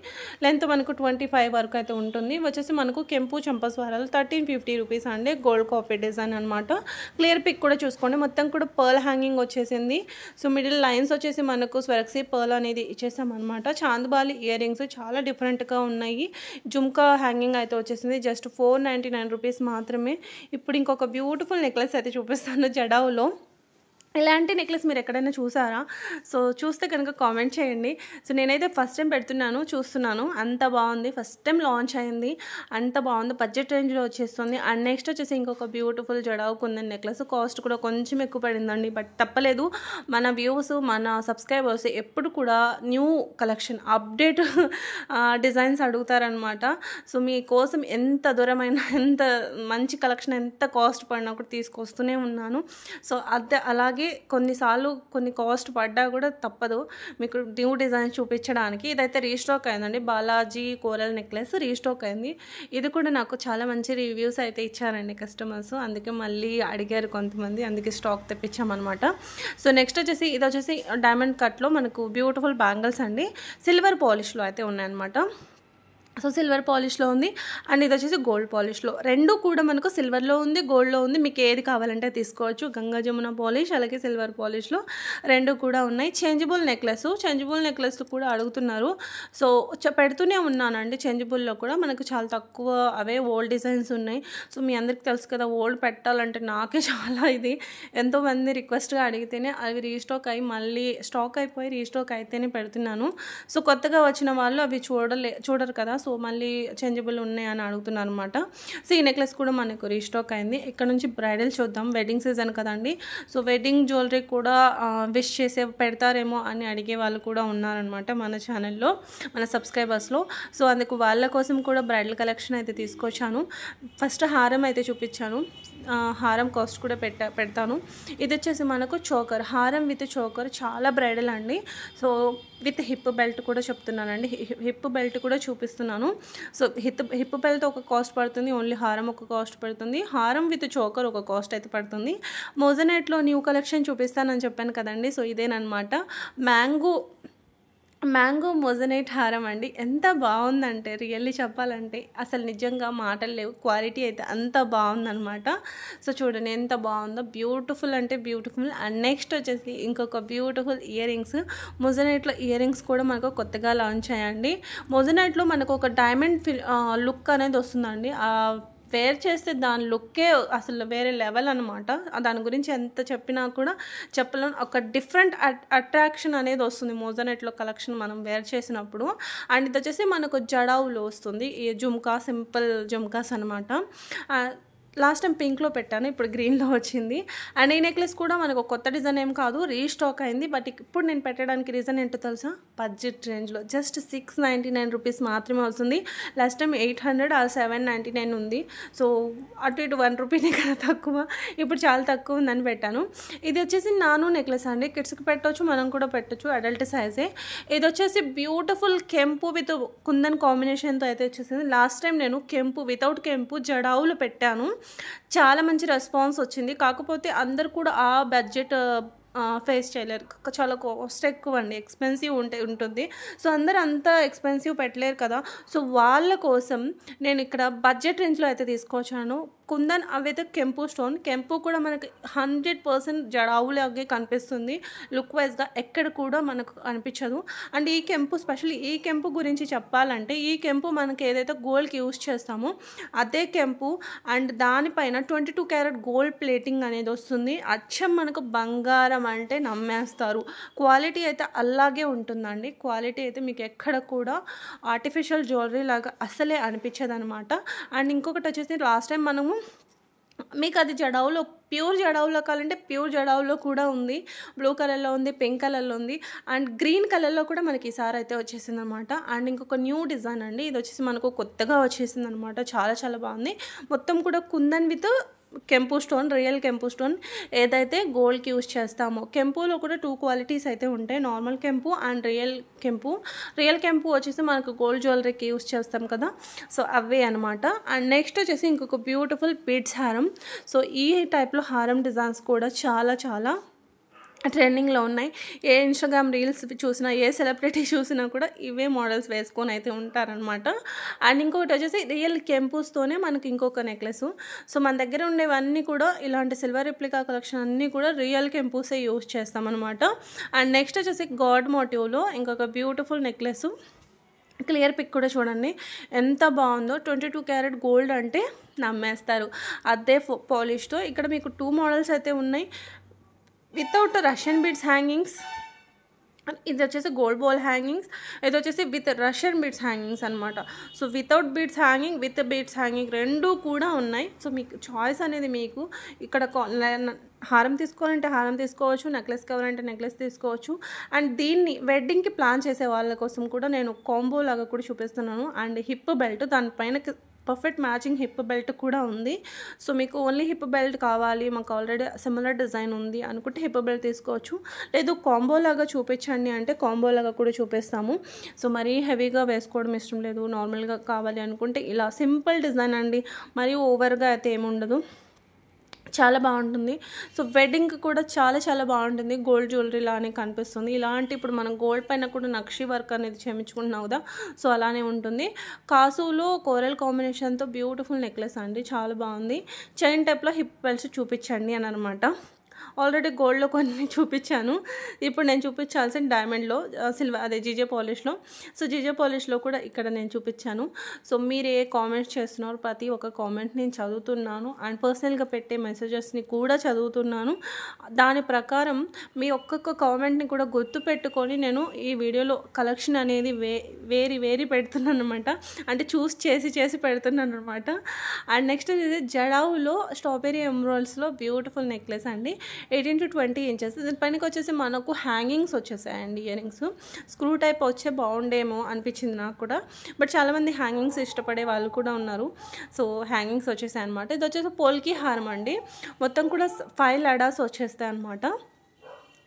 లెంత్ మనకు 25 వరకు అయితే ఉంటుంది. ఇవి వచ్చేసి మనకు కెంపు చంపస్వరాలు 1350 రూపీస్ అండి, గోల్డ్ కాపీ డిజైన్ అనమాట. క్లియర్ పిక్ కూడా చూసుకోండి, మొత్తం కూడా పర్ల్ హ్యాంగింగ్ వచ్చేసింది. సో మిడిల్ లైన్స్ వచ్చేసి మనకు స్వరక్సీ పర్ల్ అనేది ఇచ్చేసాం అనమాట. చాందబాలి ఇయర్ రింగ్స్ చాలా డిఫరెంట్గా ఉన్నాయి. జుమ్కా హ్యాంగింగ్ అయితే వచ్చేసింది, జస్ట్ 499 రూపీస్ మాత్రమే. ఇప్పుడు ఇంకొక బ్యూటిఫుల్ నెక్లెస్ అయితే చూపిస్తాను జడావులో. ఇలాంటి నెక్లెస్ మీరు ఎక్కడైనా చూసారా? సో చూస్తే కనుక కామెంట్ చేయండి. సో నేనైతే ఫస్ట్ టైం చూస్తున్నాను. అంత బాగుంది, ఫస్ట్ టైం లాంచ్ అయింది, అంత బాగుంది. బడ్జెట్ రేంజ్లో వచ్చేస్తుంది. అండ్ నెక్స్ట్ వచ్చేసి ఇంకొక beautiful jadau kundan necklace. Cost కూడా కొంచెం ఎక్కువ పడిందండి, బట్ తప్పలేదు. మన వ్యూస్, మన సబ్స్క్రైబర్స్ ఎప్పుడు కూడా న్యూ కలెక్షన్, అప్డేట్ డిజైన్స్ అడుగుతారనమాట. సో మీకోసం ఎంత దూరమైన, ఎంత మంచి కలెక్షన్, ఎంత కాస్ట్ పడినా కూడా తీసుకొస్తూనే ఉన్నాను. సో అలాగే కొన్నిసార్లు కొన్ని కాస్ట్ పడ్డా కూడా తప్పదు మీకు న్యూ డిజైన్ చూపించడానికి. ఇదైతే రీస్టాక్ అయిందండి, బాలాజీ కోరల్ నెక్లెస్ రీస్టాక్ అయింది. ఇది కూడా నాకు చాలా మంచి రివ్యూస్ అయితే ఇచ్చారండి కస్టమర్స్, అందుకే మళ్ళీ అడిగారు కొంతమంది, అందుకే స్టాక్ తెప్పించామన్నమాట. సో నెక్స్ట్ వచ్చేసి ఇది వచ్చేసి డైమండ్ కట్లో మనకు బ్యూటిఫుల్ బ్యాంగిల్స్ అండి, సిల్వర్ పాలిష్లో అయితే ఉన్నాయన్నమాట. సో సిల్వర్ పాలిష్లో ఉంది. అండ్ ఇది వచ్చేసి గోల్డ్ పాలిష్లో. రెండు కూడా మనకు సిల్వర్లో ఉంది, గోల్డ్లో ఉంది. మీకు ఏది కావాలంటే తీసుకోవచ్చు. గంగా జమున పాలిష్ అలాగే సిల్వర్ పాలిష్లో రెండు కూడా ఉన్నాయి. చేంజబుల్ నెక్లెస్ కూడా అడుగుతున్నారు. సో పెడుతూనే ఉన్నానండి. చేంజబుల్లో కూడా మనకు చాలా తక్కువ అవే ఓల్డ్ డిజైన్స్ ఉన్నాయి. సో మీ అందరికీ తెలుసు కదా, ఓల్డ్ పెట్టాలంటే నాకే చాలా ఇది, ఎంతోమంది రిక్వెస్ట్గా అడిగితేనే అవి రీస్టాక్ అయ్యి మళ్ళీ స్టాక్ అయిపోయి రీస్టాక్ అయితేనే పెడుతున్నాను. సో కొత్తగా వచ్చిన వాళ్ళు అవి చూడరు కదా, సో మళ్ళీ చేంజబుల్ ఉన్నాయని అడుగుతున్నారు అనమాట. సో ఈ నెక్లెస్ కూడా మనకు రీస్టాక్ అయింది. ఇక్కడ నుంచి బ్రైడల్ చూద్దాం, వెడ్డింగ్ సీజన్ కదండి. సో వెడ్డింగ్ జ్యువెలరీ కూడా విష్ చేసే పెడతారేమో అని అడిగే వాళ్ళు కూడా ఉన్నారనమాట మన ఛానల్లో, మన సబ్స్క్రైబర్స్లో. సో అందుకు వాళ్ళ కోసం కూడా బ్రైడల్ కలెక్షన్ అయితే తీసుకొచ్చాను. ఫస్ట్ హారం అయితే చూపించాను, హారం కాస్ట్ కూడా పెడతాను. ఇది వచ్చేసి మనకు చోకర్, హారం విత్ చోకర్, చాలా బ్రైడల్ అండి. సో విత్ హిప్ బెల్ట్ కూడా చెప్తున్నానండి, హిప్ బెల్ట్ కూడా చూపిస్తున్నాను. సో హిప్ బెల్ట్ ఒక కాస్ట్ పడుతుంది, ఓన్లీ హారం ఒక కాస్ట్ పడుతుంది, హారం విత్ చోకర్ ఒక కాస్ట్ అయితే పడుతుంది. మోజనైట్లో న్యూ కలెక్షన్ చూపిస్తానని చెప్పాను కదండి, సో ఇదేనమాట. మ్యాంగో మ్యాంగో మొజనైట్ హారం అండి. ఎంత బావుందంటే రియల్లీ చెప్పాలంటే అసలు నిజంగా మాటలు లేవు. క్వాలిటీ అయితే అంత బావుందనమాట. సో, చూడండి ఎంత బావుందో. బ్యూటిఫుల్ అంటే బ్యూటిఫుల్. అండ్ నెక్స్ట్ వచ్చేసి ఇంకొక బ్యూటిఫుల్ ఇయర్ రింగ్స్. మొజనైట్‌లో ఇయర్ రింగ్స్ కూడా మనకు కొత్తగా లాంచ్ అయ్యాయండి. మొజనైట్‌లో మనకు ఒక డైమండ్ లుక్ అనేది వస్తుందండి. వేర్ చేస్తే దాని లుక్కే అసలు వేరే లెవెల్ అనమాట. దాని గురించి ఎంత చెప్పినా కూడా చెప్పలేను. ఒక డిఫరెంట్ అట్రాక్షన్ అనేది వస్తుంది మోజనైట్‌లో కలెక్షన్ మనం వేర్ చేసినప్పుడు. అండ్ ఇది వచ్చేసి మనకు జడావులో వస్తుంది. ఈ జుమ్కా సింపుల్ జుమ్కాస్ అనమాట. లాస్ట్ టైం పింక్లో పెట్టాను, ఇప్పుడు గ్రీన్లో వచ్చింది. అండ్ ఈ నెక్లెస్ కూడా మనకు కొత్త డిజైన్ ఏం కాదు, రీస్టాక్ అయింది. బట్ ఇప్పుడు నేను పెట్టడానికి రీజన్ ఏంటో తెలుసా? బడ్జెట్ రేంజ్లో జస్ట్ 699 రూపీస్ మాత్రమే వస్తుంది. లాస్ట్ టైం 800 ఆ 799 ఉంది. సో అటు ఇటు 1 రూపీనే కదా తక్కువ, ఇప్పుడు చాలా తక్కువ ఉందని పెట్టాను. ఇది వచ్చేసి నాను నెక్లెస్ అండి. కిడ్స్కి పెట్టవచ్చు, మనం కూడా పెట్టచ్చు, అడల్ట్ సైజే. ఇది వచ్చేసి బ్యూటిఫుల్ కెంపు విత్ కుందన్ కాంబినేషన్తో అయితే వచ్చేసింది. లాస్ట్ టైం నేను కెంపు వితౌట్ కెంపు జడావులు పెట్టాను, చాలా మంచి రెస్పాన్స్ వచ్చింది. కాకపోతే అందరు కూడా ఆ బడ్జెట్ ఫేస్ చేయలేరు. చాలా కాస్ట్ ఎక్కువ అండి, ఎక్స్పెన్సివ్ ఉంటుంది. సో అందరు అంత ఎక్స్పెన్సివ్ పెట్టలేరు కదా. సో వాళ్ళ కోసం నేను ఇక్కడ బడ్జెట్ రేంజ్లో అయితే తీసుకొచ్చాను. కుందన్ అవైతే కెంపు స్టోన్. కెంపు కూడా మనకి 100% జడావులాగే కనిపిస్తుంది లుక్ వైజ్గా, ఎక్కడ కూడా మనకు అనిపించదు. అండ్ ఈ కెంపు స్పెషల్లీ ఈ కెంపు గురించి చెప్పాలంటే, ఈ కెంపు మనకి ఏదైతే గోల్డ్కి యూజ్ చేస్తామో అదే కెంపు. అండ్ దానిపైన 22 క్యారెట్ గోల్డ్ ప్లేటింగ్ అనేది వస్తుంది. అచ్చం మనకు బంగారం అంటే నమ్మేస్తారు. క్వాలిటీ అయితే అలాగే ఉంటుందండి. క్వాలిటీ అయితే మీకు ఎక్కడ కూడా ఆర్టిఫిషియల్ జ్యువెలరీ లాగా అసలే అనిపించదు అనమాట. అండ్ ఇంకొకటి వచ్చేసి లాస్ట్ టైం మనము మీకు అది జడావులో ప్యూర్ జడావులో కావాలంటే ప్యూర్ జడావులో కూడా ఉంది. బ్లూ కలర్లో ఉంది, పింక్ కలర్లో ఉంది, అండ్ గ్రీన్ కలర్లో కూడా మనకి ఈసారి అయితే వచ్చేసింది అనమాట. అండ్ ఇంకొక న్యూ డిజైన్ అండి, ఇది వచ్చేసి మనకు కొత్తగా వచ్చేసింది అనమాట. చాలా చాలా బాగుంది. మొత్తం కూడా కుందన్ విత్ కెంపు స్టోన్, రియల్ కెంపు స్టోన్ ఏదైతే గోల్డ్కి యూజ్ చేస్తామో. కెంపులో కూడా 2 క్వాలిటీస్ అయితే ఉంటాయి, నార్మల్ కెంపు అండ్ రియల్ కెంపు. రియల్ కెంపు వచ్చేసి మనకు గోల్డ్ జ్యువెలరీకి యూజ్ చేస్తాం కదా, సో అవే అనమాట. అండ్ నెక్స్ట్ వచ్చేసి ఇంకొక బ్యూటిఫుల్ బీడ్స్ హారం. సో ఈ టైప్లో హారం డిజైన్స్ కూడా చాలా చాలా ట్రెండింగ్లో ఉన్నాయి. ఏ ఇన్స్టాగ్రామ్ రీల్స్ చూసినా, ఏ సెలబ్రిటీ చూసినా కూడా ఇవే మోడల్స్ వేసుకొని అయితే ఉంటారనమాట. అండ్ ఇంకొకటి వచ్చేసి రియల్ కెంపుస్తోనే మనకి ఇంకొక నెక్లెస్. సో మన దగ్గర ఉండేవన్నీ కూడా ఇలాంటి సిల్వర్ రిప్లికా కలెక్షన్ అన్నీ కూడా రియల్ కెంపుసే యూజ్ చేస్తామన్నమాట. అండ్ నెక్స్ట్ వచ్చేసి గాడ్ మోటివ్లో ఇంకొక బ్యూటిఫుల్ నెక్లెస్. క్లియర్ పిక్ కూడా చూడండి ఎంత బాగుందో. 22 క్యారెట్ గోల్డ్ అంటే నమ్మేస్తారు. అదే పాలిష్తో. ఇక్కడ మీకు 2 మోడల్స్ అయితే ఉన్నాయి. వితౌట్ రష్యన్ బీడ్స్ హ్యాంగింగ్స్, ఇది వచ్చేసి గోల్డ్ బాల్ హ్యాంగింగ్స్, ఇది వచ్చేసి విత్ రష్యన్ బీడ్స్ హ్యాంగింగ్స్ అనమాట. So without beads hanging, with beads hanging రెండూ కూడా ఉన్నాయి. సో మీకు చాయిస్ అనేది మీకు ఇక్కడ హారం తీసుకోవాలంటే హారం తీసుకోవచ్చు, నెక్లెస్ కావాలంటే నెక్లెస్ తీసుకోవచ్చు. అండ్ దీన్ని వెడ్డింగ్కి ప్లాన్ చేసే వాళ్ళ కోసం కూడా నేను కాంబో లాగా కూడా చూపిస్తున్నాను. అండ్ హిప్ బెల్ట్, దానిపైన పర్ఫెక్ట్ మ్యాచింగ్ హిప్ బెల్ట్ కూడా ఉంది. సో మీకు ఓన్లీ హిప్ బెల్ట్ కావాలి, మాకు ఆల్రెడీ సిమిలర్ డిజైన్ ఉంది అనుకుంటే హిప్ బెల్ట్ తీసుకోవచ్చు. లేదు కాంబో లాగా చూపించండి అంటే కాంబో లాగా కూడా చూపిస్తాము. సో మరీ హెవీగా వేసుకోవడం ఇష్టం లేదు, నార్మల్గా కావాలి అనుకుంటే ఇలా సింపుల్ డిజైన్ అండి, మరీ ఓవర్గా అయితే ఏముండదు, చాలా బాగుంటుంది. సో వెడ్డింగ్కి కూడా చాలా చాలా బాగుంటుంది. గోల్డ్ జ్యువెలరీ లానే కనిపిస్తుంది. ఇలాంటి ఇప్పుడు మనం గోల్డ్ పైన కూడా నక్షి వర్క్ అనేది చేయించుకుంటున్నాం కదా, సో అలానే ఉంటుంది. కాసులో కోరల్ కాంబినేషన్తో బ్యూటిఫుల్ నెక్లెస్ అండి, చాలా బాగుంది. చైన్ టైప్లో హిప్ బెల్ట్స్ చూపించండి అని అనమాట. ఆల్రెడీ గోల్డ్లో కొన్ని చూపించాను, ఇప్పుడు నేను చూపించాల్సిన డైమండ్లో సిల్వర్ అదే జీజే పాలిష్లో. సో జీజే పాలిష్లో కూడా ఇక్కడ నేను చూపించాను. సో మీరు ఏ కామెంట్స్ చేస్తున్నారు, ప్రతి ఒక్క కామెంట్ నేను చదువుతున్నాను. అండ్ పర్సనల్గా పెట్టే మెసేజెస్ని కూడా చదువుతున్నాను. దాని ప్రకారం మీ ఒక్కొక్క కామెంట్ని కూడా గుర్తు పెట్టుకొని నేను ఈ వీడియోలో కలెక్షన్ అనేది వేరి పెడుతున్నాను అనమాట. అంటే చేసి పెడుతున్నాను అనమాట. అండ్ నెక్స్ట్ ఇది జడావులో స్ట్రాబెరీ ఎమరాల్డ్స్లో బ్యూటిఫుల్ నెక్లెస్ అండి, 18 to 20 ఇంచెస్. దీనిపైనకి వచ్చేసి మనకు హ్యాంగింగ్స్ వచ్చేసాయండి, ఇయర్ రింగ్స్. స్క్రూ టైప్ వచ్చే బాగుండేమో అనిపించింది నాకు కూడా, బట్ చాలామంది హ్యాంగింగ్స్ ఇష్టపడే వాళ్ళు కూడా ఉన్నారు. సో హ్యాంగింగ్స్ వచ్చేసాయి అనమాట. ఇది వచ్చేసి పోల్కి హారం అండి, మొత్తం కూడా 5 లడాస్ వచ్చేస్తాయి అనమాట,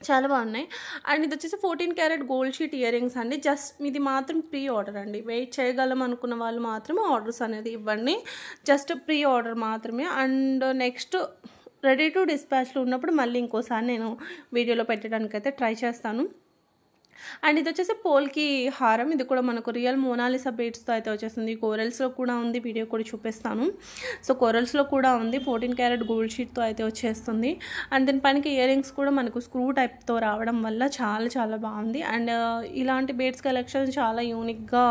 చాలా బాగున్నాయి. అండ్ ఇది వచ్చేసి 14 carat gold sheet ear rings అండి. జస్ట్ ఇది మాత్రం ప్రీ ఆర్డర్ అండి, వెయిట్ చేయగలం అనుకున్న వాళ్ళు మాత్రమే ఆర్డర్స్ అనేది ఇవ్వండి, జస్ట్ ప్రీ ఆర్డర్ మాత్రమే. అండ్ నెక్స్ట్ రెడీ టు డిస్పాచ్లో ఉన్నప్పుడు మళ్ళీ ఇంకోసారి నేను వీడియోలో పెట్టడానికి అయితే ట్రై చేస్తాను. అండ్ ఇది వచ్చేసి పోల్కి హారం. ఇది కూడా మనకు రియల్ మోనాలిసా బీడ్స్తో అయితే వచ్చేస్తుంది. కోరల్స్లో కూడా ఉంది, వీడియో కూడా చూపిస్తాను. సో కోరల్స్లో కూడా ఉంది, 14 క్యారెట్ గోల్డ్ షీట్తో అయితే వచ్చేస్తుంది. అండ్ దీనిపైనకి ఇయర్ రింగ్స్ కూడా మనకు స్క్రూ టైప్తో రావడం వల్ల చాలా చాలా బాగుంది. అండ్ ఇలాంటి బీడ్స్ కలెక్షన్ చాలా యూనిక్గా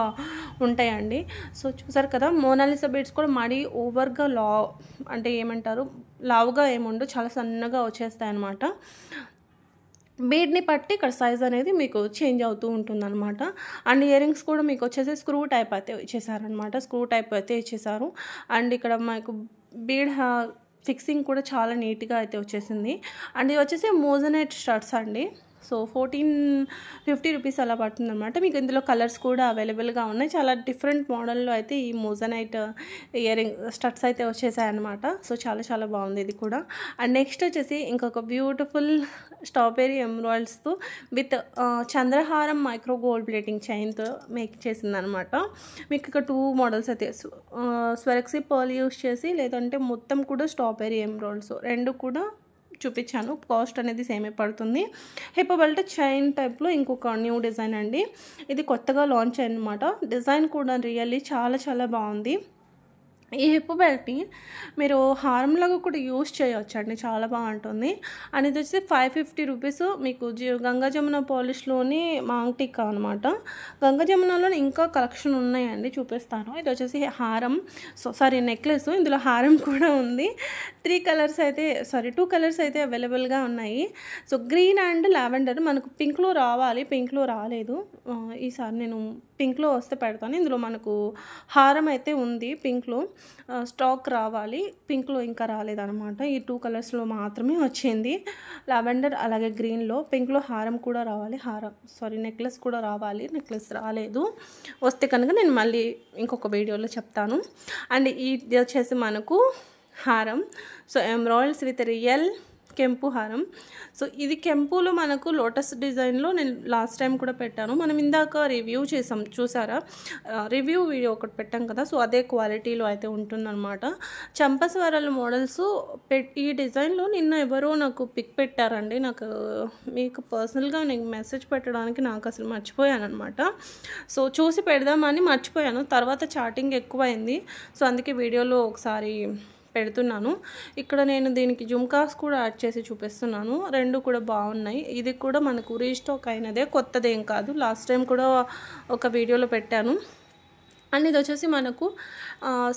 ఉంటాయండి. సో చూసారు కదా, మోనాలిసా బీడ్స్ కూడా మరీ ఓవర్గా అంటే ఏమంటారు, లావుగా ఏముండు, చాలా సన్నగా వచ్చేస్తాయి అన్నమాట. బీడ్ని బట్టి ఇక్కడ సైజ్ అనేది మీకు చేంజ్ అవుతూ ఉంటుందన్నమాట. అండ్ ఇయర్ రింగ్స్ కూడా మీకు వచ్చేసి స్క్రూ టైప్ అయితే ఇచ్చేసారనమాట, స్క్రూ టైప్ అయితే ఇచ్చేసారు. అండ్ ఇక్కడ మనకు బీడ్ ఫిక్సింగ్ కూడా చాలా నీట్గా అయితే వచ్చేసింది. అండ్ ఇది వచ్చేసి మోజనైట్ స్టడ్స్ అండి. సో 1450 రూపీస్ అలా పడుతుంది అనమాట. మీకు ఇందులో కలర్స్ కూడా అవైలబుల్గా ఉన్నాయి. చాలా డిఫరెంట్ మోడల్లో అయితే ఈ మోజనైట్ ఇయర్ రింగ్ స్టడ్స్ అయితే వచ్చేసాయి అనమాట. సో చాలా చాలా బాగుంది ఇది కూడా. అండ్ నెక్స్ట్ వచ్చేసి ఇంకొక బ్యూటిఫుల్ స్ట్రాబెరీ ఎమరాల్డ్స్తో విత్ చంద్రహారం మైక్రో గోల్డ్ ప్లేటింగ్ చైన్తో మేక్ చేసిందనమాట. మీకు ఇక్కడ 2 మోడల్స్ అయితే స్వెరక్సీ పర్ల్ యూస్ చేసి, లేదంటే మొత్తం కూడా స్ట్రాబెరీ ఎమరాల్డ్స్, 2 కూడా చూపించాను. కాస్ట్ అనేది సేమే పడుతుంది. హిప్ బెల్ట్ చైన్ టైప్లో ఇంకొక న్యూ డిజైన్ అండి. ఇది కొత్తగా లాంచ్ అయ్యిందన్నమాట. డిజైన్ కూడా రియల్లీ చాలా చాలా బాగుంది. ఈ హిప్ బెల్ట్ని మీరు హారంలాగా కూడా యూస్ చేయవచ్చండి, చాలా బాగుంటుంది. అండ్ ఇది వచ్చి 550 రూపీస్. మీకు గంగా జమున పాలిష్లోని మాంగ్టికా అనమాట. గంగా జమునలో ఇంకా కలెక్షన్ ఉన్నాయండి, చూపిస్తాను. ఇది వచ్చేసి హారం, నెక్లెస్. ఇందులో హారం కూడా ఉంది. 2 కలర్స్ అయితే అవైలబుల్గా ఉన్నాయి. So green and lavender. మనకు పింక్లో రావాలి, పింక్లో రాలేదు. ఈసారి నేను పింక్లో వస్తే పెడతాను. ఇందులో మనకు హారం అయితే ఉంది, పింక్లో స్టాక్ రావాలి, పింక్లో ఇంకా రాలేదన్నమాట. ఈ 2 కలర్స్లో మాత్రమే వచ్చింది, లావెండర్ అలాగే గ్రీన్లో. పింక్లో హారం కూడా రావాలి, నెక్లెస్ కూడా రావాలి, నెక్లెస్ రాలేదు. వస్తే కనుక నేను మళ్ళీ ఇంకొక వీడియోలో చెప్తాను. అండ్ ఇది వచ్చేసి మనకు హారం. సో ఎమరాల్డ్స్ విత్ రియల్ కెంపు హారం. సో ఇది కెంపులో మనకు లోటస్ డిజైన్లో నేను లాస్ట్ టైం కూడా పెట్టాను. మనం ఇందాక రివ్యూ చేసాం, చూసారా? రివ్యూ వీడియో ఒకటి పెట్టాం కదా. సో అదే క్వాలిటీలో అయితే ఉంటుందన్నమాట. చంపస్వరాల మోడల్స్ ఈ డిజైన్లో నిన్న ఎవరో నాకు పిక్ పెట్టారండి. మీకు పర్సనల్గా నేను మెసేజ్ పెట్టడానికి నాకు అసలు మర్చిపోయాను అనమాట. సో చూసి పెడదామని మర్చిపోయాను, తర్వాత చాటింగ్ ఎక్కువైంది. సో అందుకే వీడియోలో ఒకసారి పెడుతున్నాను. ఇక్కడ నేను దీనికి జుమ్కాస్ కూడా యాడ్ చేసి చూపిస్తున్నాను. 2 కూడా బాగున్నాయి. ఇది కూడా మనకు రీస్టాక్ అయినదే, కొత్తదేం కాదు. లాస్ట్ టైం కూడా ఒక వీడియోలో పెట్టాను. అండ్ ఇది వచ్చేసి మనకు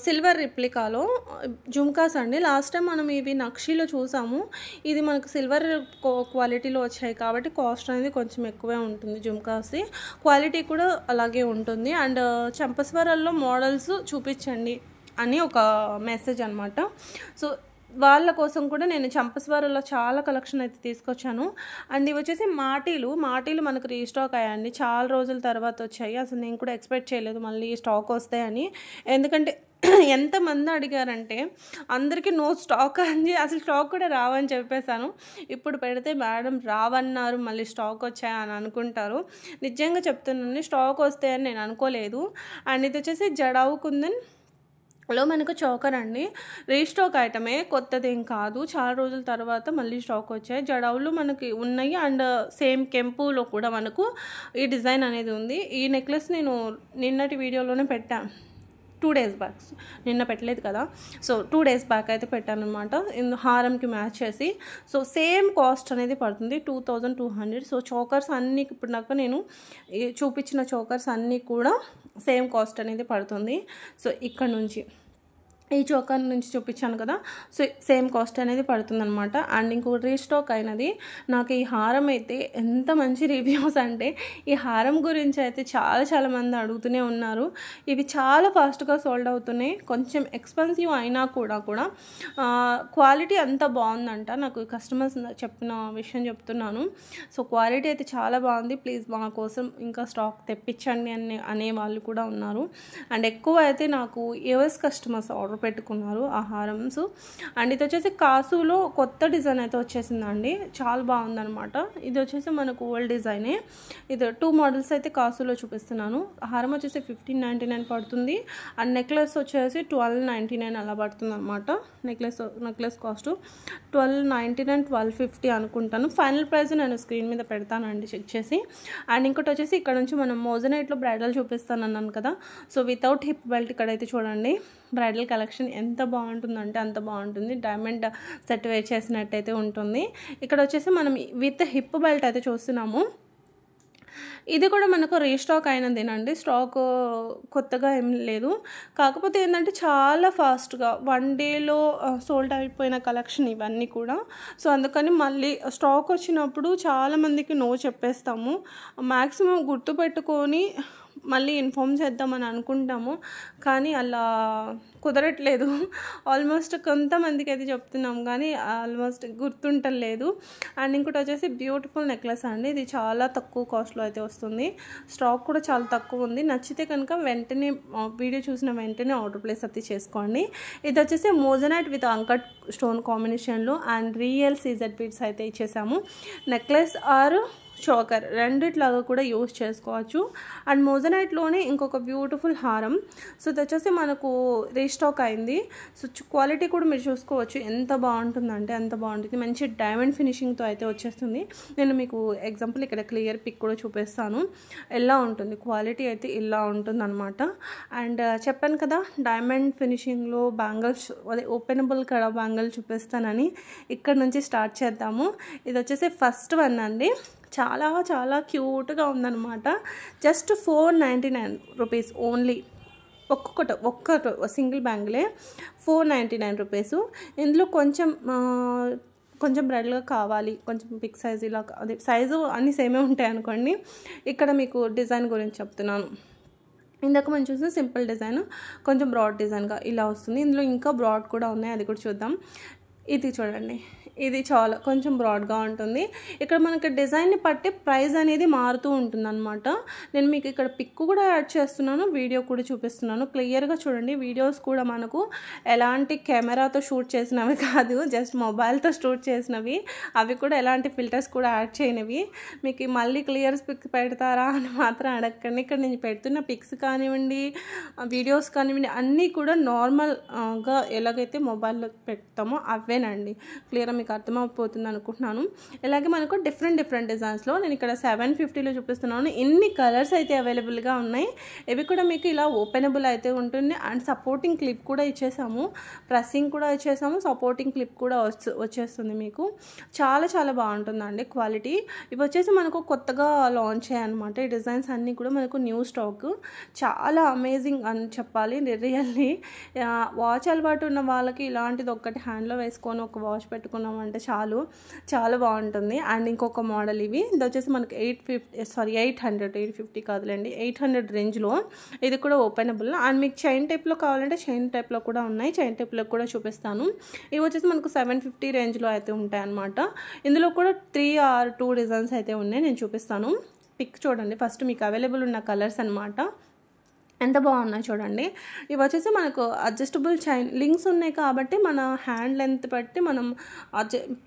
సిల్వర్ రిప్లికాలో జుమ్కాస్ అండి. లాస్ట్ టైం మనం ఇవి నక్షీలో చూసాము. ఇది మనకు సిల్వర్ క్వాలిటీలో వచ్చాయి కాబట్టి కాస్ట్ అనేది కొంచెం ఎక్కువే ఉంటుంది. జుమ్కాస్ క్వాలిటీ కూడా అలాగే ఉంటుంది. అండ్ చంపస్వరాల్లో మోడల్స్ చూపించండి అని ఒక మెసేజ్ అనమాట. సో వాళ్ళ కోసం కూడా నేను చంపస్వరాల్లో చాలా కలెక్షన్ అయితే తీసుకొచ్చాను. అండ్ ఇవి వచ్చేసి మాటీలు మనకు రీస్టాక్ అయ్యాయండి, చాలా రోజుల తర్వాత వచ్చాయి. అసలు నేను కూడా ఎక్స్పెక్ట్ చేయలేదు మళ్ళీ స్టాక్ వస్తాయని. ఎందుకంటే ఎంతమంది అడిగారంటే అందరికీ నో స్టాక్ అని, అసలు స్టాక్ కూడా రావని చెప్పేశాను. ఇప్పుడు పెడితే మేడం రావన్నారు, మళ్ళీ స్టాక్ వచ్చాయని అనుకుంటారు. నిజంగా చెప్తున్నాను, స్టాక్ వస్తాయని నేను అనుకోలేదు. అండ్ ఇది వచ్చేసి జడావు కుందన్ లో మనకు చోకర్ అండి. రీస్టాక్ ఐటమే, కొత్తదేం కాదు. చాలా రోజుల తర్వాత మళ్ళీ స్టాక్ వచ్చాయి. జడావులు మనకి ఉన్నాయి. అండ్ సేమ్ కెంపులో కూడా మనకు ఈ డిజైన్ అనేది ఉంది. ఈ నెక్లెస్ నేను నిన్నటి వీడియోలోనే పెట్టాను, 2 days బ్యాక్. నిన్న పెట్టలేదు కదా. సో 2 days బ్యాక్ అయితే పెట్టాను అనమాట, హారంకి మ్యాచ్ చేసి. సో సేమ్ కాస్ట్ అనేది పడుతుంది, 2200. సో చోకర్స్ అన్నీ ఇప్పుడు నాకు నేను చూపించిన చోకర్స్ అన్నీ కూడా సేమ్ కాస్ట్ అనేది పడుతుంది. సో ఇక్కడ నుంచి ఈ చోకర్ నుంచి చూపించాను కదా, సో సేమ్ కాస్ట్ అనేది పడుతుందన్నమాట. అండ్ ఇంకొకటి రీస్టాక్ అయినది. నాకు ఈ హారం అయితే ఎంత మంచి రివ్యూస్ అంటే, ఈ హారం గురించి అయితే చాలా మంది అడుగుతూనే ఉన్నారు. ఇవి చాలా ఫాస్ట్గా సోల్డ్ అవుతున్నాయి. కొంచెం ఎక్స్పెన్సివ్ అయినా కూడా క్వాలిటీ అంత బాగుందంట. నాకు కస్టమర్స్ చెప్పిన విషయం చెప్తున్నాను. సో క్వాలిటీ అయితే చాలా బాగుంది, ప్లీజ్ మా కోసం ఇంకా స్టాక్ తెప్పించండి అనే వాళ్ళు కూడా ఉన్నారు. అండ్ ఎక్కువ అయితే నాకు యూఎస్ కస్టమర్స్ ఆర్డర్ పెట్టుకున్నారు ఆ హారమ్స్. అండ్ ఇది వచ్చేసి కాసులో కొత్త డిజైన్ అయితే వచ్చేసిందండి, చాలా బాగుందనమాట. ఇది వచ్చేసి మనకు ఓల్డ్ డిజైనే. ఇది 2 మోడల్స్ అయితే కాసులో చూపిస్తున్నాను. హారం వచ్చేసి 1599 పడుతుంది. అండ్ నెక్లెస్ వచ్చేసి 1299 అలా పడుతుంది అనమాట. నెక్లెస్ కాస్ట్ 1299, 1250 అనుకుంటాను. ఫైనల్ ప్రైస్ నేను స్క్రీన్ మీద పెడతానండి, చెక్ చేసి. అండ్ ఇంకోటి వచ్చేసి ఇక్కడ నుంచి మనం మోజనైట్లో బ్రైడల్ చూపిస్తాను అన్నాను కదా, సో వితౌట్ హిప్ బెల్ట్ ఇక్కడైతే చూడండి బ్రైడల్ కలెక్షన్ ఎంత బాగుంటుందంటే అంత బాగుంటుంది. డైమండ్ సెట్ వేసేసినట్టయితే ఉంటుంది. ఇక్కడ వచ్చేసి మనం విత్ హిప్ బెల్ట్ అయితే చూస్తున్నాము. ఇది కూడా మనకు రీస్టాక్ అయినదేనండి, స్టాక్ కొత్తగా ఏం లేదు. కాకపోతే ఏంటంటే చాలా ఫాస్ట్గా 1 డేలో సోల్డ్ అయిపోయిన కలెక్షన్ ఇవన్నీ కూడా. సో అందుకని మళ్ళీ స్టాక్ వచ్చినప్పుడు చాలామందికి నో చెప్పేస్తాము. మ్యాక్సిమం గుర్తుపెట్టుకొని మళ్ళీ ఇన్ఫామ్ చేద్దామని అనుకుంటాము, కానీ అలా కుదరట్లేదు. ఆల్మోస్ట్ కొంతమందికి అయితే చెప్తున్నాం కానీ ఆల్మోస్ట్ గుర్తుంటలేదు. అండ్ ఇంకోటి వచ్చేసి బ్యూటిఫుల్ నెక్లెస్ అండి, ఇది చాలా తక్కువ కాస్ట్లో అయితే వస్తుంది. స్టాక్ కూడా చాలా తక్కువ ఉంది. నచ్చితే కనుక వెంటనే వీడియో చూసిన వెంటనే ఆర్డర్ ప్లేస్ అయితే చేసుకోండి. ఇది వచ్చేసి మోజనైట్ విత్ అంకట్ స్టోన్ కాంబినేషన్లో అండ్ రియల్ సీజెడ్ బీడ్స్ అయితే ఇచ్చేసాము. నెక్లెస్ ఆర్ చోకర్ రెండిట్లాగా కూడా యూజ్ చేసుకోవచ్చు. అండ్ మోజనైట్లోనే ఇంకొక బ్యూటిఫుల్ హారం. సో ఇది వచ్చేసి మనకు రీస్టాక్ అయింది. సో క్వాలిటీ కూడా మీరు చూసుకోవచ్చు ఎంత బాగుంటుందంటే అంత బాగుంటుంది. మంచి డైమండ్ ఫినిషింగ్తో అయితే వచ్చేస్తుంది. నేను మీకు ఎగ్జాంపుల్ ఇక్కడ క్లియర్ పిక్ కూడా చూపిస్తాను ఎలా ఉంటుంది. క్వాలిటీ అయితే ఇలా ఉంటుంది అనమాట. అండ్ చెప్పాను కదా డైమండ్ ఫినిషింగ్లో బ్యాంగిల్స్, అదే ఓపెనబుల్ కడ బ్యాంగిల్ చూపిస్తానని. ఇక్కడ నుంచి స్టార్ట్ చేద్దాము. ఇది వచ్చేసి ఫస్ట్ వన్ అండి, చాలా చాలా క్యూట్గా ఉందన్నమాట. Just 499 rupees only. ఒక్కటి సింగిల్ బ్యాంగిలే 499 రూపీస్. ఇందులో కొంచెం బ్రైడ్గా కావాలి, కొంచెం బిగ్ సైజ్, ఇలా అదే సైజు అన్నీ సేమే ఉంటాయి అనుకోండి. ఇక్కడ మీకు డిజైన్ గురించి చెప్తున్నాను. ఇందాక మనం చూసిన సింపుల్ డిజైన్ కొంచెం బ్రాడ్ డిజైన్గా ఇలా వస్తుంది. ఇందులో ఇంకా బ్రాడ్ కూడా ఉన్నాయి, అది కూడా చూద్దాం. ఇది చూడండి, ఇది చాలా కొంచెం బ్రాడ్గా ఉంటుంది. ఇక్కడ మనకి డిజైన్ని బట్టి ప్రైస్ అనేది మారుతూ ఉంటుంది అనమాట. నేను మీకు ఇక్కడ పిక్ కూడా యాడ్ చేస్తున్నాను, వీడియో కూడా చూపిస్తున్నాను. క్లియర్గా చూడండి. వీడియోస్ కూడా మనకు ఎలాంటి కెమెరాతో షూట్ చేసినవి కాదు, జస్ట్ మొబైల్తో షూట్ చేసినవి. అవి కూడా ఎలాంటి ఫిల్టర్స్ కూడా యాడ్ చేయనివి. మీకు మళ్ళీ క్లియర్ పిక్ పెడతారా అని మాత్రం అడగండి. ఇక్కడ నేను పెడుతున్న పిక్స్ కానివ్వండి, వీడియోస్ కానివ్వండి, అన్నీ కూడా నార్మల్గా ఎలాగైతే మొబైల్లో పెడతామో అవేనండి. క్లియర్గా మీకు అర్థమైపోతుంది అనుకుంటున్నాను. ఇలాగే మనకు డిఫరెంట్ డిజైన్స్లో నేను ఇక్కడ 750లో చూపిస్తున్నాను. ఇన్ని కలర్స్ అయితే అవైలబుల్గా ఉన్నాయి. ఇవి కూడా మీకు ఇలా ఓపెనబుల్ అయితే ఉంటుంది. అండ్ సపోర్టింగ్ క్లిప్ కూడా ఇచ్చేసాము, ప్రెస్సింగ్ కూడా ఇచ్చేసాము, సపోర్టింగ్ క్లిప్ కూడా వచ్చేస్తుంది మీకు. చాలా చాలా బాగుంటుందండి క్వాలిటీ. ఇవి వచ్చేసి మనకు కొత్తగా లాంచ్ అయ్యాయన్నమాట. ఈ డిజైన్స్ అన్నీ కూడా మనకు న్యూ స్టాక్. చాలా అమేజింగ్ అని చెప్పాలి రియల్లీ. వాచ్ అలవాటు ఉన్న వాళ్ళకి ఇలాంటిది ఒక్కటి హ్యాండ్లో వేసుకొని ఒక వాచ్ పెట్టుకున్నామంటే చాలా బాగుంటుంది. అండ్ ఇంకొక మోడల్ ఇది వచ్చేసి మనకి 850 కాదులేండి, 800 రేంజ్లో. ఇది కూడా ఓపెనబుల్. అండ్ మీకు చైన్ టైప్లో కావాలంటే చైన్ టైప్లో కూడా ఉన్నాయి, చైన్ టైప్లో కూడా చూపిస్తాను. ఇవి వచ్చేసి మనకు 750 రేంజ్లో అయితే ఉంటాయి అన్నమాట. ఇందులో కూడా 3 or 2 డిజైన్స్ అయితే ఉన్నాయి, నేను చూపిస్తాను. పిక్ చూడండి ఫస్ట్, మీకు అవైలబుల్ ఉన్న కలర్స్ అనమాట. ఎంత బాగున్నాయి చూడండి. ఇవి వచ్చేసి మనకు అడ్జస్టబుల్ చైన్ లింక్స్ ఉన్నాయి కాబట్టి మన హ్యాండ్ లెంత్ బట్టి మనం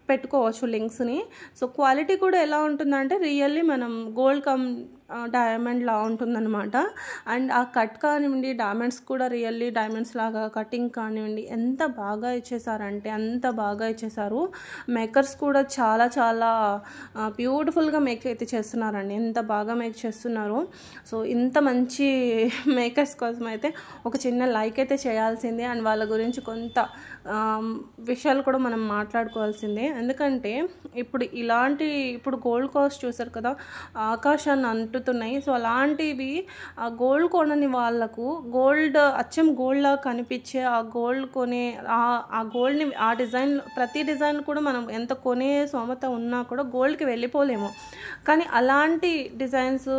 పెట్టుకోవచ్చు లింక్స్ని. సో క్వాలిటీ కూడా ఎలా ఉంటుందంటే రియల్లీ మనం గోల్డ్ డైమండ్ లా ఉంటుందన్నమాట. అండ్ ఆ కట్ కానివ్వండి, డైమండ్స్ కూడా రియల్లీ డైమండ్స్ లాగా కటింగ్ కానివ్వండి ఎంత బాగా ఇచ్చేసారంటే అంత బాగా ఇచ్చేసారు. మేకర్స్ కూడా చాలా చాలా బ్యూటిఫుల్గా మేక్ అయితే చేస్తున్నారండి, ఎంత బాగా మేక్ చేస్తున్నారు. సో ఇంత మంచి మేకర్స్ కోసం అయితే ఒక చిన్న లైక్ అయితే చేయాల్సిందే. అండ్ వాళ్ళ గురించి కొంత విషయాలు కూడా మనం మాట్లాడుకోవాల్సిందే. ఎందుకంటే ఇప్పుడు గోల్డ్ కాస్ట్ చూసారు కదా, ఆకాశాన్ని అంటుతున్నాయి. సో అలాంటివి గోల్డ్ కొనని వాళ్ళకు గోల్డ్ అచ్చం గోల్డ్ లాగా కనిపించే ఆ గోల్డ్ కొనే ఆ గోల్డ్ని ఆ డిజైన్ ప్రతి డిజైన్ కూడా మనం ఎంత కొనే స్తోమత ఉన్నా కూడా గోల్డ్కి వెళ్ళిపోలేము. కానీ అలాంటి డిజైన్స్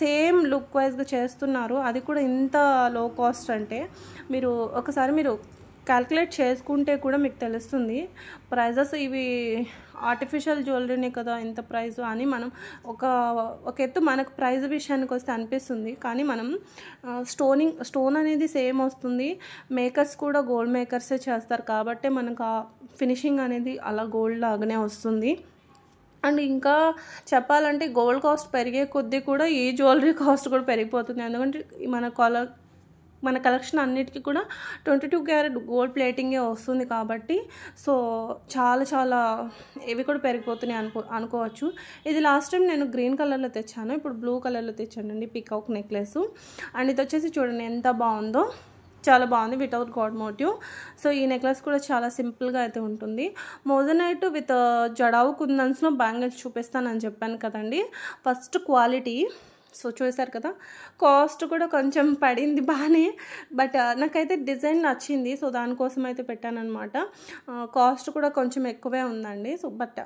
సేమ్ లుక్ వైజ్గా చేస్తున్నారు, అది కూడా ఇంత లో కాస్ట్ అంటే. ఒకసారి మీరు క్యాల్కులేట్ చేసుకుంటే కూడా మీకు తెలుస్తుంది ప్రైజెస్. ఇవి ఆర్టిఫిషియల్ జ్యువెలరీనే కదా ఇంత ప్రైస్ అని మనం ఒక ఎత్తు మనకు ప్రైస్ విషయానికి వస్తే అనిపిస్తుంది, కానీ మనం స్టోన్ అనేది సేమ్ వస్తుంది. మేకర్స్ కూడా గోల్డ్ మేకర్సే చేస్తారు కాబట్టి మనకు ఆ ఫినిషింగ్ అనేది అలా గోల్డ్ లాగానే వస్తుంది. అండ్ ఇంకా చెప్పాలంటే గోల్డ్ కాస్ట్ పెరిగే కొద్దీ కూడా ఈ జ్యువెలరీ కాస్ట్ కూడా పెరిగిపోతుంది. ఎందుకంటే మన కలెక్షన్ అన్నిటికీ కూడా 22 క్యారెట్ గోల్డ్ ప్లేటింగే వస్తుంది కాబట్టి సో చాలా ఇవి కూడా పెరిగిపోతున్నాయి అనుకోవచ్చు. ఇది లాస్ట్ టైం నేను గ్రీన్ కలర్లో తెచ్చాను, ఇప్పుడు బ్లూ కలర్లో తెచ్చానండి పికాక్ నెక్లెస్. అండ్ ఇది వచ్చేసి చూడండి ఎంత బాగుందో, చాలా బాగుంది వితౌట్ గాడ్ మోటివ్. సో ఈ నెక్లెస్ కూడా చాలా సింపుల్గా అయితే ఉంటుంది. మోజనైట్ విత్ జడావు కుందన్స్లో బ్యాంగిల్స్ చూపిస్తానని చెప్పాను కదండి. ఫస్ట్ క్వాలిటీ, సో చూసారు కదా, కాస్ట్ కూడా కొంచెం పడింది బాగానే, బట్ నాకైతే డిజైన్ నచ్చింది, సో దానికోసం అయితే పెట్టాను అనమాట. కాస్ట్ కూడా కొంచెం ఎక్కువే ఉందండి. సో బట్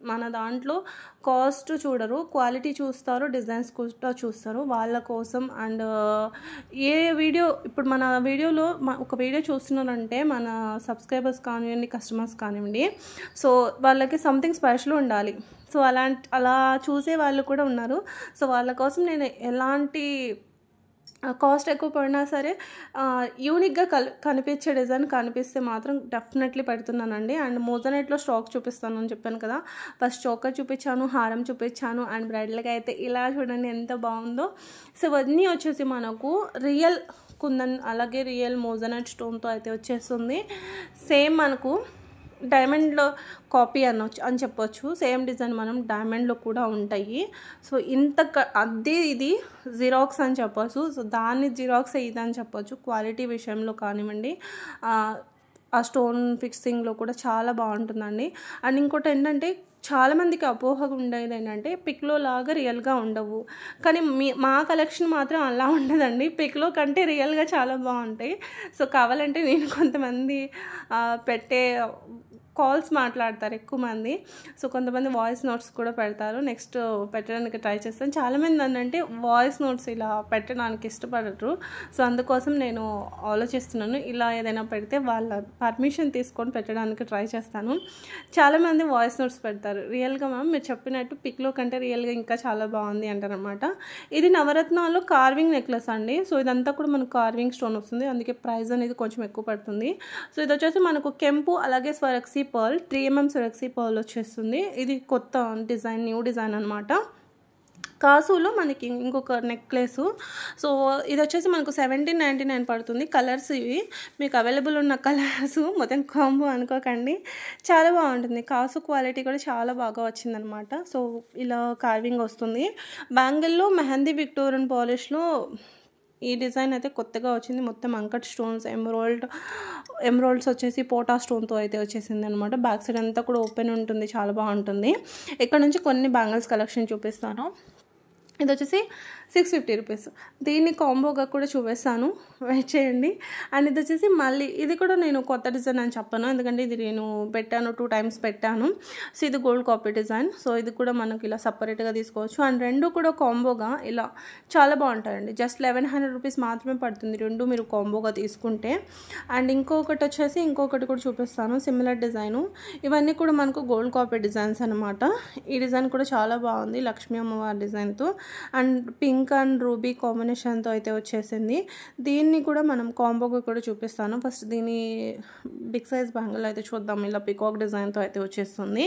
మన దాంట్లో కాస్ట్ చూడరు, క్వాలిటీ చూస్తారు, డిజైన్స్ కూడా చూస్తారు వాళ్ళ కోసం. అండ్ ఏ వీడియో ఇప్పుడు మన వీడియోలో ఒక వీడియో చూస్తున్నారంటే మన సబ్స్క్రైబర్స్ కానివ్వండి, కస్టమర్స్ కానివ్వండి, సో వాళ్ళకి సంథింగ్ స్పెషల్ ఉండాలి. సో అలా చూసే వాళ్ళు కూడా ఉన్నారు. సో వాళ్ళ కోసం నేను ఎలాంటి కాస్ట్ ఎక్కువ పడినా సరే యూనిక్గా కనిపించే డిజైన్ కనిపిస్తే మాత్రం డెఫినెట్లీ పెడుతున్నానండి. అండ్ మోజనైట్లో స్టాక్ చూపిస్తాను అని చెప్పాను కదా, ఫస్ట్ చోకర్ చూపించాను, హారం చూపించాను, అండ్ బ్రైడల్గా అయితే ఇలా చూడండి ఎంత బాగుందో. సో ఇవన్నీ వచ్చేసి మనకు రియల్ కుందన్ అలాగే రియల్ మోజనైట్ స్టోన్తో అయితే వచ్చేస్తుంది. సేమ్ మనకు డైమండ్లో కాపీ అని చెప్పొచ్చు. సేమ్ డిజైన్ మనం డైమండ్లో కూడా ఉంటాయి. సో ఇది జిరాక్స్ అని చెప్పొచ్చు. సో దాన్ని జిరాక్స్ ఇది అని చెప్పొచ్చు. క్వాలిటీ విషయంలో కానివ్వండి, ఆ స్టోన్ ఫిక్సింగ్లో కూడా చాలా బాగుంటుందండి. అండ్ ఇంకోటి ఏంటంటే చాలామందికి అపోహగా ఉండేది ఏంటంటే పిక్లో లాగా రియల్గా ఉండవు, కానీ మా కలెక్షన్ మాత్రం అలా ఉండదండి. పిక్లో కంటే రియల్గా చాలా బాగుంటాయి. సో కావాలంటే నేను కొంతమంది పెట్టే కాల్స్ మాట్లాడతారు ఎక్కువ మంది, సో కొంతమంది వాయిస్ నోట్స్ కూడా పెడతారు. నెక్స్ట్ పెట్టడానికి ట్రై చేస్తాను. చాలామంది అంటే వాయిస్ నోట్స్ ఇలా పెట్టడానికి ఇష్టపడరు. సో అందుకోసం నేను ఆలోచిస్తున్నాను ఇలా ఏదైనా పెడితే వాళ్ళ పర్మిషన్ తీసుకొని పెట్టడానికి ట్రై చేస్తాను. చాలామంది వాయిస్ నోట్స్ పెడతారు, రియల్గా మ్యామ్ మీరు చెప్పినట్టు పిక్లో కంటే రియల్గా ఇంకా చాలా బాగుంది అంటారనమాట. ఇది నవరత్నాల్లో కార్వింగ్ నెక్లెస్ అండి. సో ఇదంతా కూడా మనకు కార్వింగ్ స్టోన్ వస్తుంది, అందుకే ప్రైస్ అనేది కొంచెం ఎక్కువ పడుతుంది. సో ఇది వచ్చేసి మనకు కెంపు అలాగే స్వరక్సీ పర్ల్ 3mm స్వరక్సీ పర్ల్ వచ్చేస్తుంది. ఇది కొత్త డిజైన్, న్యూ డిజైన్ అనమాట. కాసులో మనకి ఇంకొక నెక్లెస్. సో ఇది వచ్చేసి మనకు 1799 పడుతుంది. కలర్స్ ఇవి మీకు అవైలబుల్ ఉన్న కలర్స్, మొత్తం కాంబో అనుకోకండి, చాలా బాగుంటుంది. కాసు క్వాలిటీ కూడా చాలా బాగా వచ్చిందనమాట. సో ఇలా కార్వింగ్ వస్తుంది. బ్యాంగిల్లో మెహందీ విక్టోరియన్ పాలిష్లో ఈ డిజైన్ అయితే కొత్తగా వచ్చింది. మొత్తం అంకట్ స్టోన్స్, ఎమరాల్డ్స్ వచ్చేసి పోటా స్టోన్తో అయితే వచ్చేసింది అనమాట. బ్యాక్ సైడ్ అంతా కూడా ఓపెన్ ఉంటుంది, చాలా బాగుంటుంది. ఇక్కడ నుంచి కొన్ని బ్యాంగిల్స్ కలెక్షన్ చూపిస్తాను. ఇది వచ్చేసి 650 రూపీస్. దీన్ని కాంబోగా కూడా చూపిస్తాను, వెయిట్ చేయండి. అండ్ ఇది వచ్చేసి మళ్ళీ ఇది కూడా నేను కొత్త డిజైన్ అని చెప్పాను, ఎందుకంటే ఇది నేను పెట్టాను 2 times పెట్టాను. సో ఇది గోల్డ్ కాపీ డిజైన్. సో ఇది కూడా మనకి ఇలా సపరేట్గా తీసుకోవచ్చు. అండ్ రెండు కూడా కాంబోగా ఇలా చాలా బాగుంటాయండి. జస్ట్ 1100 రూపీస్ మాత్రమే పడుతుంది రెండు మీరు కాంబోగా తీసుకుంటే. అండ్ ఇంకొకటి కూడా చూపిస్తాను, సిమిలర్ డిజైను. ఇవన్నీ కూడా మనకు గోల్డ్ కాపీ డిజైన్స్ అనమాట. ఈ డిజైన్ కూడా చాలా బాగుంది, లక్ష్మీ అమ్మవారి డిజైన్తో. అండ్ పింక్ అండ్ రూబీ కాంబినేషన్తో అయితే వచ్చేసింది. దీన్ని కూడా మనం కాంబోగా కూడా చూపిస్తాను. ఫస్ట్ దీని బిగ్ సైజ్ బ్యాంగిల్ అయితే చూద్దాం. ఇలా పికాక్ డిజైన్తో అయితే వచ్చేస్తుంది.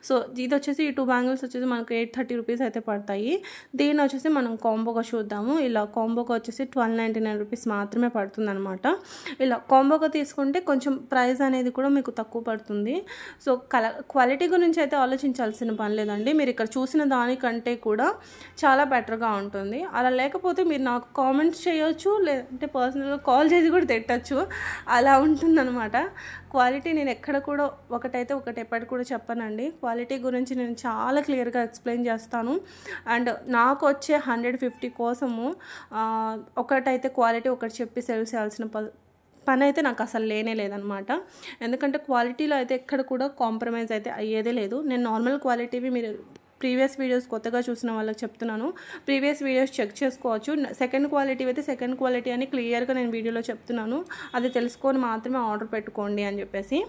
సో ఇది వచ్చేసి ఈ 2 బ్యాంగిల్స్ వచ్చేసి మనకు 830 రూపీస్ అయితే పడతాయి. దీన్ని వచ్చేసి మనం కాంబోగా చూద్దాము. ఇలా కాంబోగా వచ్చేసి 1299 రూపీస్ మాత్రమే పడుతుంది అనమాట. ఇలా కాంబోగా తీసుకుంటే కొంచెం ప్రైస్ అనేది కూడా మీకు తక్కువ పడుతుంది. సో క్వాలిటీ గురించి అయితే ఆలోచించాల్సిన పని లేదండి. మీరు ఇక్కడ చూసిన దానికంటే కూడా చాలా బెటర్గా ఉంటుంది. అలా లేకపోతే మీరు నాకు కామెంట్స్ చేయొచ్చు, లేదంటే పర్సనల్గా కాల్ చేసి కూడా తిట్టచ్చు, అలా ఉంటుందన్నమాట. క్వాలిటీ నేను ఎక్కడ కూడా ఒకటైతే ఎప్పటి కూడా చెప్పానండి. క్వాలిటీ గురించి నేను చాలా క్లియర్గా ఎక్స్ప్లెయిన్ చేస్తాను. అండ్ నాకు వచ్చే 150 కోసము ఒకటైతే క్వాలిటీ ఒకటి చెప్పి సేల్ చేయాల్సిన పని అయితే నాకు అసలు లేదనమాట. ఎందుకంటే క్వాలిటీలో అయితే ఎక్కడ కూడా కాంప్రమైజ్ అయితే అయ్యేదే లేదు. నేను నార్మల్ క్వాలిటీవి మీరు ప్రీవియస్ వీడియోస్ కొత్తగా చూసిన వాళ్ళకి చెప్తున్నాను, ప్రీవియస్ వీడియోస్ చెక్ చేసుకోవచ్చు. సెకండ్ క్వాలిటీ అయితే సెకండ్ క్వాలిటీ అని క్లియర్గా నేను వీడియోలో చెప్తున్నాను. అది తెలుసుకొని మాత్రమే ఆర్డర్ పెట్టుకోండి అని చెప్పేసి.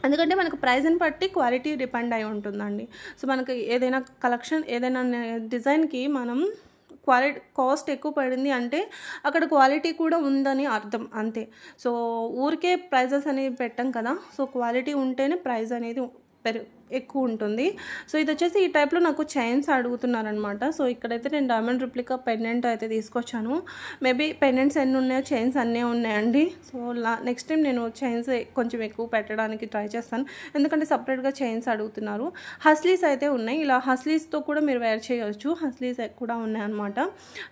ఎందుకంటే మనకు ప్రైస్ని బట్టి క్వాలిటీ డిపెండ్ అయి ఉంటుందండి. సో మనకి ఏదైనా కలెక్షన్ ఏదైనా డిజైన్కి మనం కాస్ట్ ఎక్కువ పడింది అంటే అక్కడ క్వాలిటీ కూడా ఉందని అర్థం, అంతే. సో ఊరికే ప్రైజెస్ అనేవి పెట్టాం కదా, సో క్వాలిటీ ఉంటేనే ప్రైస్ అనేది ఎక్కువ ఉంటుంది. సో ఇది వచ్చేసి ఈ టైప్లో నాకు చైన్స్ అడుగుతున్నారనమాట. సో ఇక్కడైతే నేను డైమండ్ రిప్లికా పెండెంట్ అయితే తీసుకొచ్చాను. మేబీ పెండెంట్స్ ఎన్ని ఉన్నాయో చైన్స్ అన్నీ ఉన్నాయండి. సో నెక్స్ట్ టైం నేను చైన్స్ కొంచెం ఎక్కువ పెట్టడానికి ట్రై చేస్తాను, ఎందుకంటే సపరేట్గా చైన్స్ అడుగుతున్నారు. హస్లీస్ అయితే ఉన్నాయి, ఇలా హస్లీస్తో కూడా మీరు వేర్ చేయవచ్చు. హస్లీస్ కూడా ఉన్నాయన్నమాట.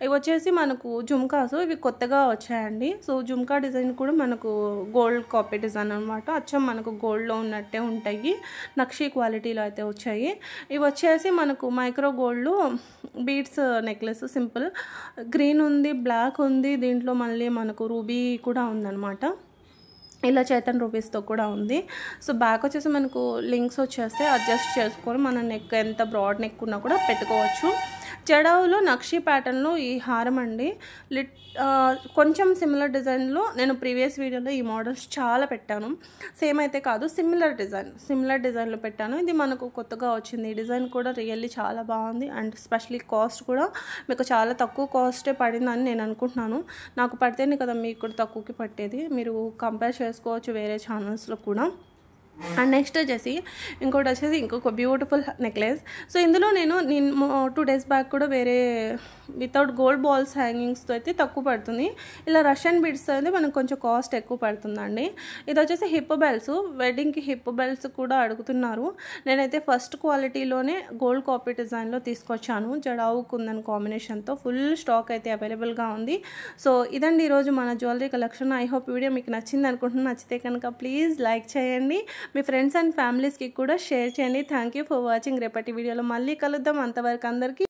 ఇవి వచ్చేసి మనకు జుమ్కాస్, ఇవి కొత్తగా వచ్చాయండి. సో జుమ్కా డిజైన్ కూడా మనకు గోల్డ్ కాపీ డిజైన్ అనమాట. అచ్చం మనకు గోల్డ్లో ఉన్నట్టే ఉంటాయి, నక్షీ క్వాలిటీలో అయితే వచ్చాయి. ఇవి వచ్చేసి మనకు micro gold beads necklace, simple green ఉంది, బ్లాక్ ఉంది, దీంట్లో మళ్ళీ మనకు రూబీ కూడా ఉందన్నమాట. ఇలా చైతన్ రూపీస్తో కూడా ఉంది. సో బ్యాక్ వచ్చేసి మనకు లింక్స్ వచ్చేస్తే అడ్జస్ట్ చేసుకొని మన నెక్ ఎంత బ్రాడ్ నెక్ ఉన్నా కూడా పెట్టుకోవచ్చు. జడావులో నక్షీ ప్యాటర్న్లో ఈ హారం అండి. కొంచెం సిమిలర్ డిజైన్లో నేను ప్రీవియస్ వీడియోలో ఈ మోడల్స్ చాలా పెట్టాను. సేమ్ అయితే కాదు, సిమిలర్ డిజైన్లో పెట్టాను. ఇది మనకు కొత్తగా వచ్చింది. ఈ డిజైన్ కూడా రియల్లీ చాలా బాగుంది అండ్ స్పెషల్లీ కాస్ట్ కూడా మీకు చాలా తక్కువ కాస్టే పడిందని నేను అనుకుంటున్నాను. నాకు పడితేనే కదా మీకు కూడా తక్కువకి పట్టేది. మీరు కంపేర్ చేసుకోవచ్చు వేరే ఛానల్స్లో కూడా. అండ్ నెక్స్ట్ వచ్చేసి ఇంకొక బ్యూటిఫుల్ నెక్లెస్. సో ఇందులో నేను 2 days బ్యాక్ కూడా వేరే వితౌట్ గోల్డ్ బాల్స్ హ్యాంగింగ్స్తో అయితే తక్కువ పడుతుంది. ఇలా రష్యన్ బీడ్స్తో అయితే మనకు కొంచెం కాస్ట్ ఎక్కువ పడుతుందండి. ఇది వచ్చేసి హిప్ బెల్స్, వెడ్డింగ్కి హిప్ బెల్స్ కూడా అడుగుతున్నారు. నేనైతే ఫస్ట్ క్వాలిటీలోనే గోల్డ్ కాపీ డిజైన్లో తీసుకొచ్చాను, జడావు కుందన్ కాంబినేషన్తో. ఫుల్ స్టాక్ అయితే అవైలబుల్గా ఉంది. సో ఇదండి ఈరోజు మన jewellery collection. I hope video మీకు నచ్చింది అనుకుంటున్నాను. నచ్చితే కనుక ప్లీజ్ లైక్ చేయండి, మీ ఫ్రెండ్స్ అండ్ ఫ్యామిలీస్కి కూడా షేర్ చేయండి. Thank you for watching. రేపటి వీడియోలో మళ్ళీ కలుద్దాం. అంతవరకు అందరికీ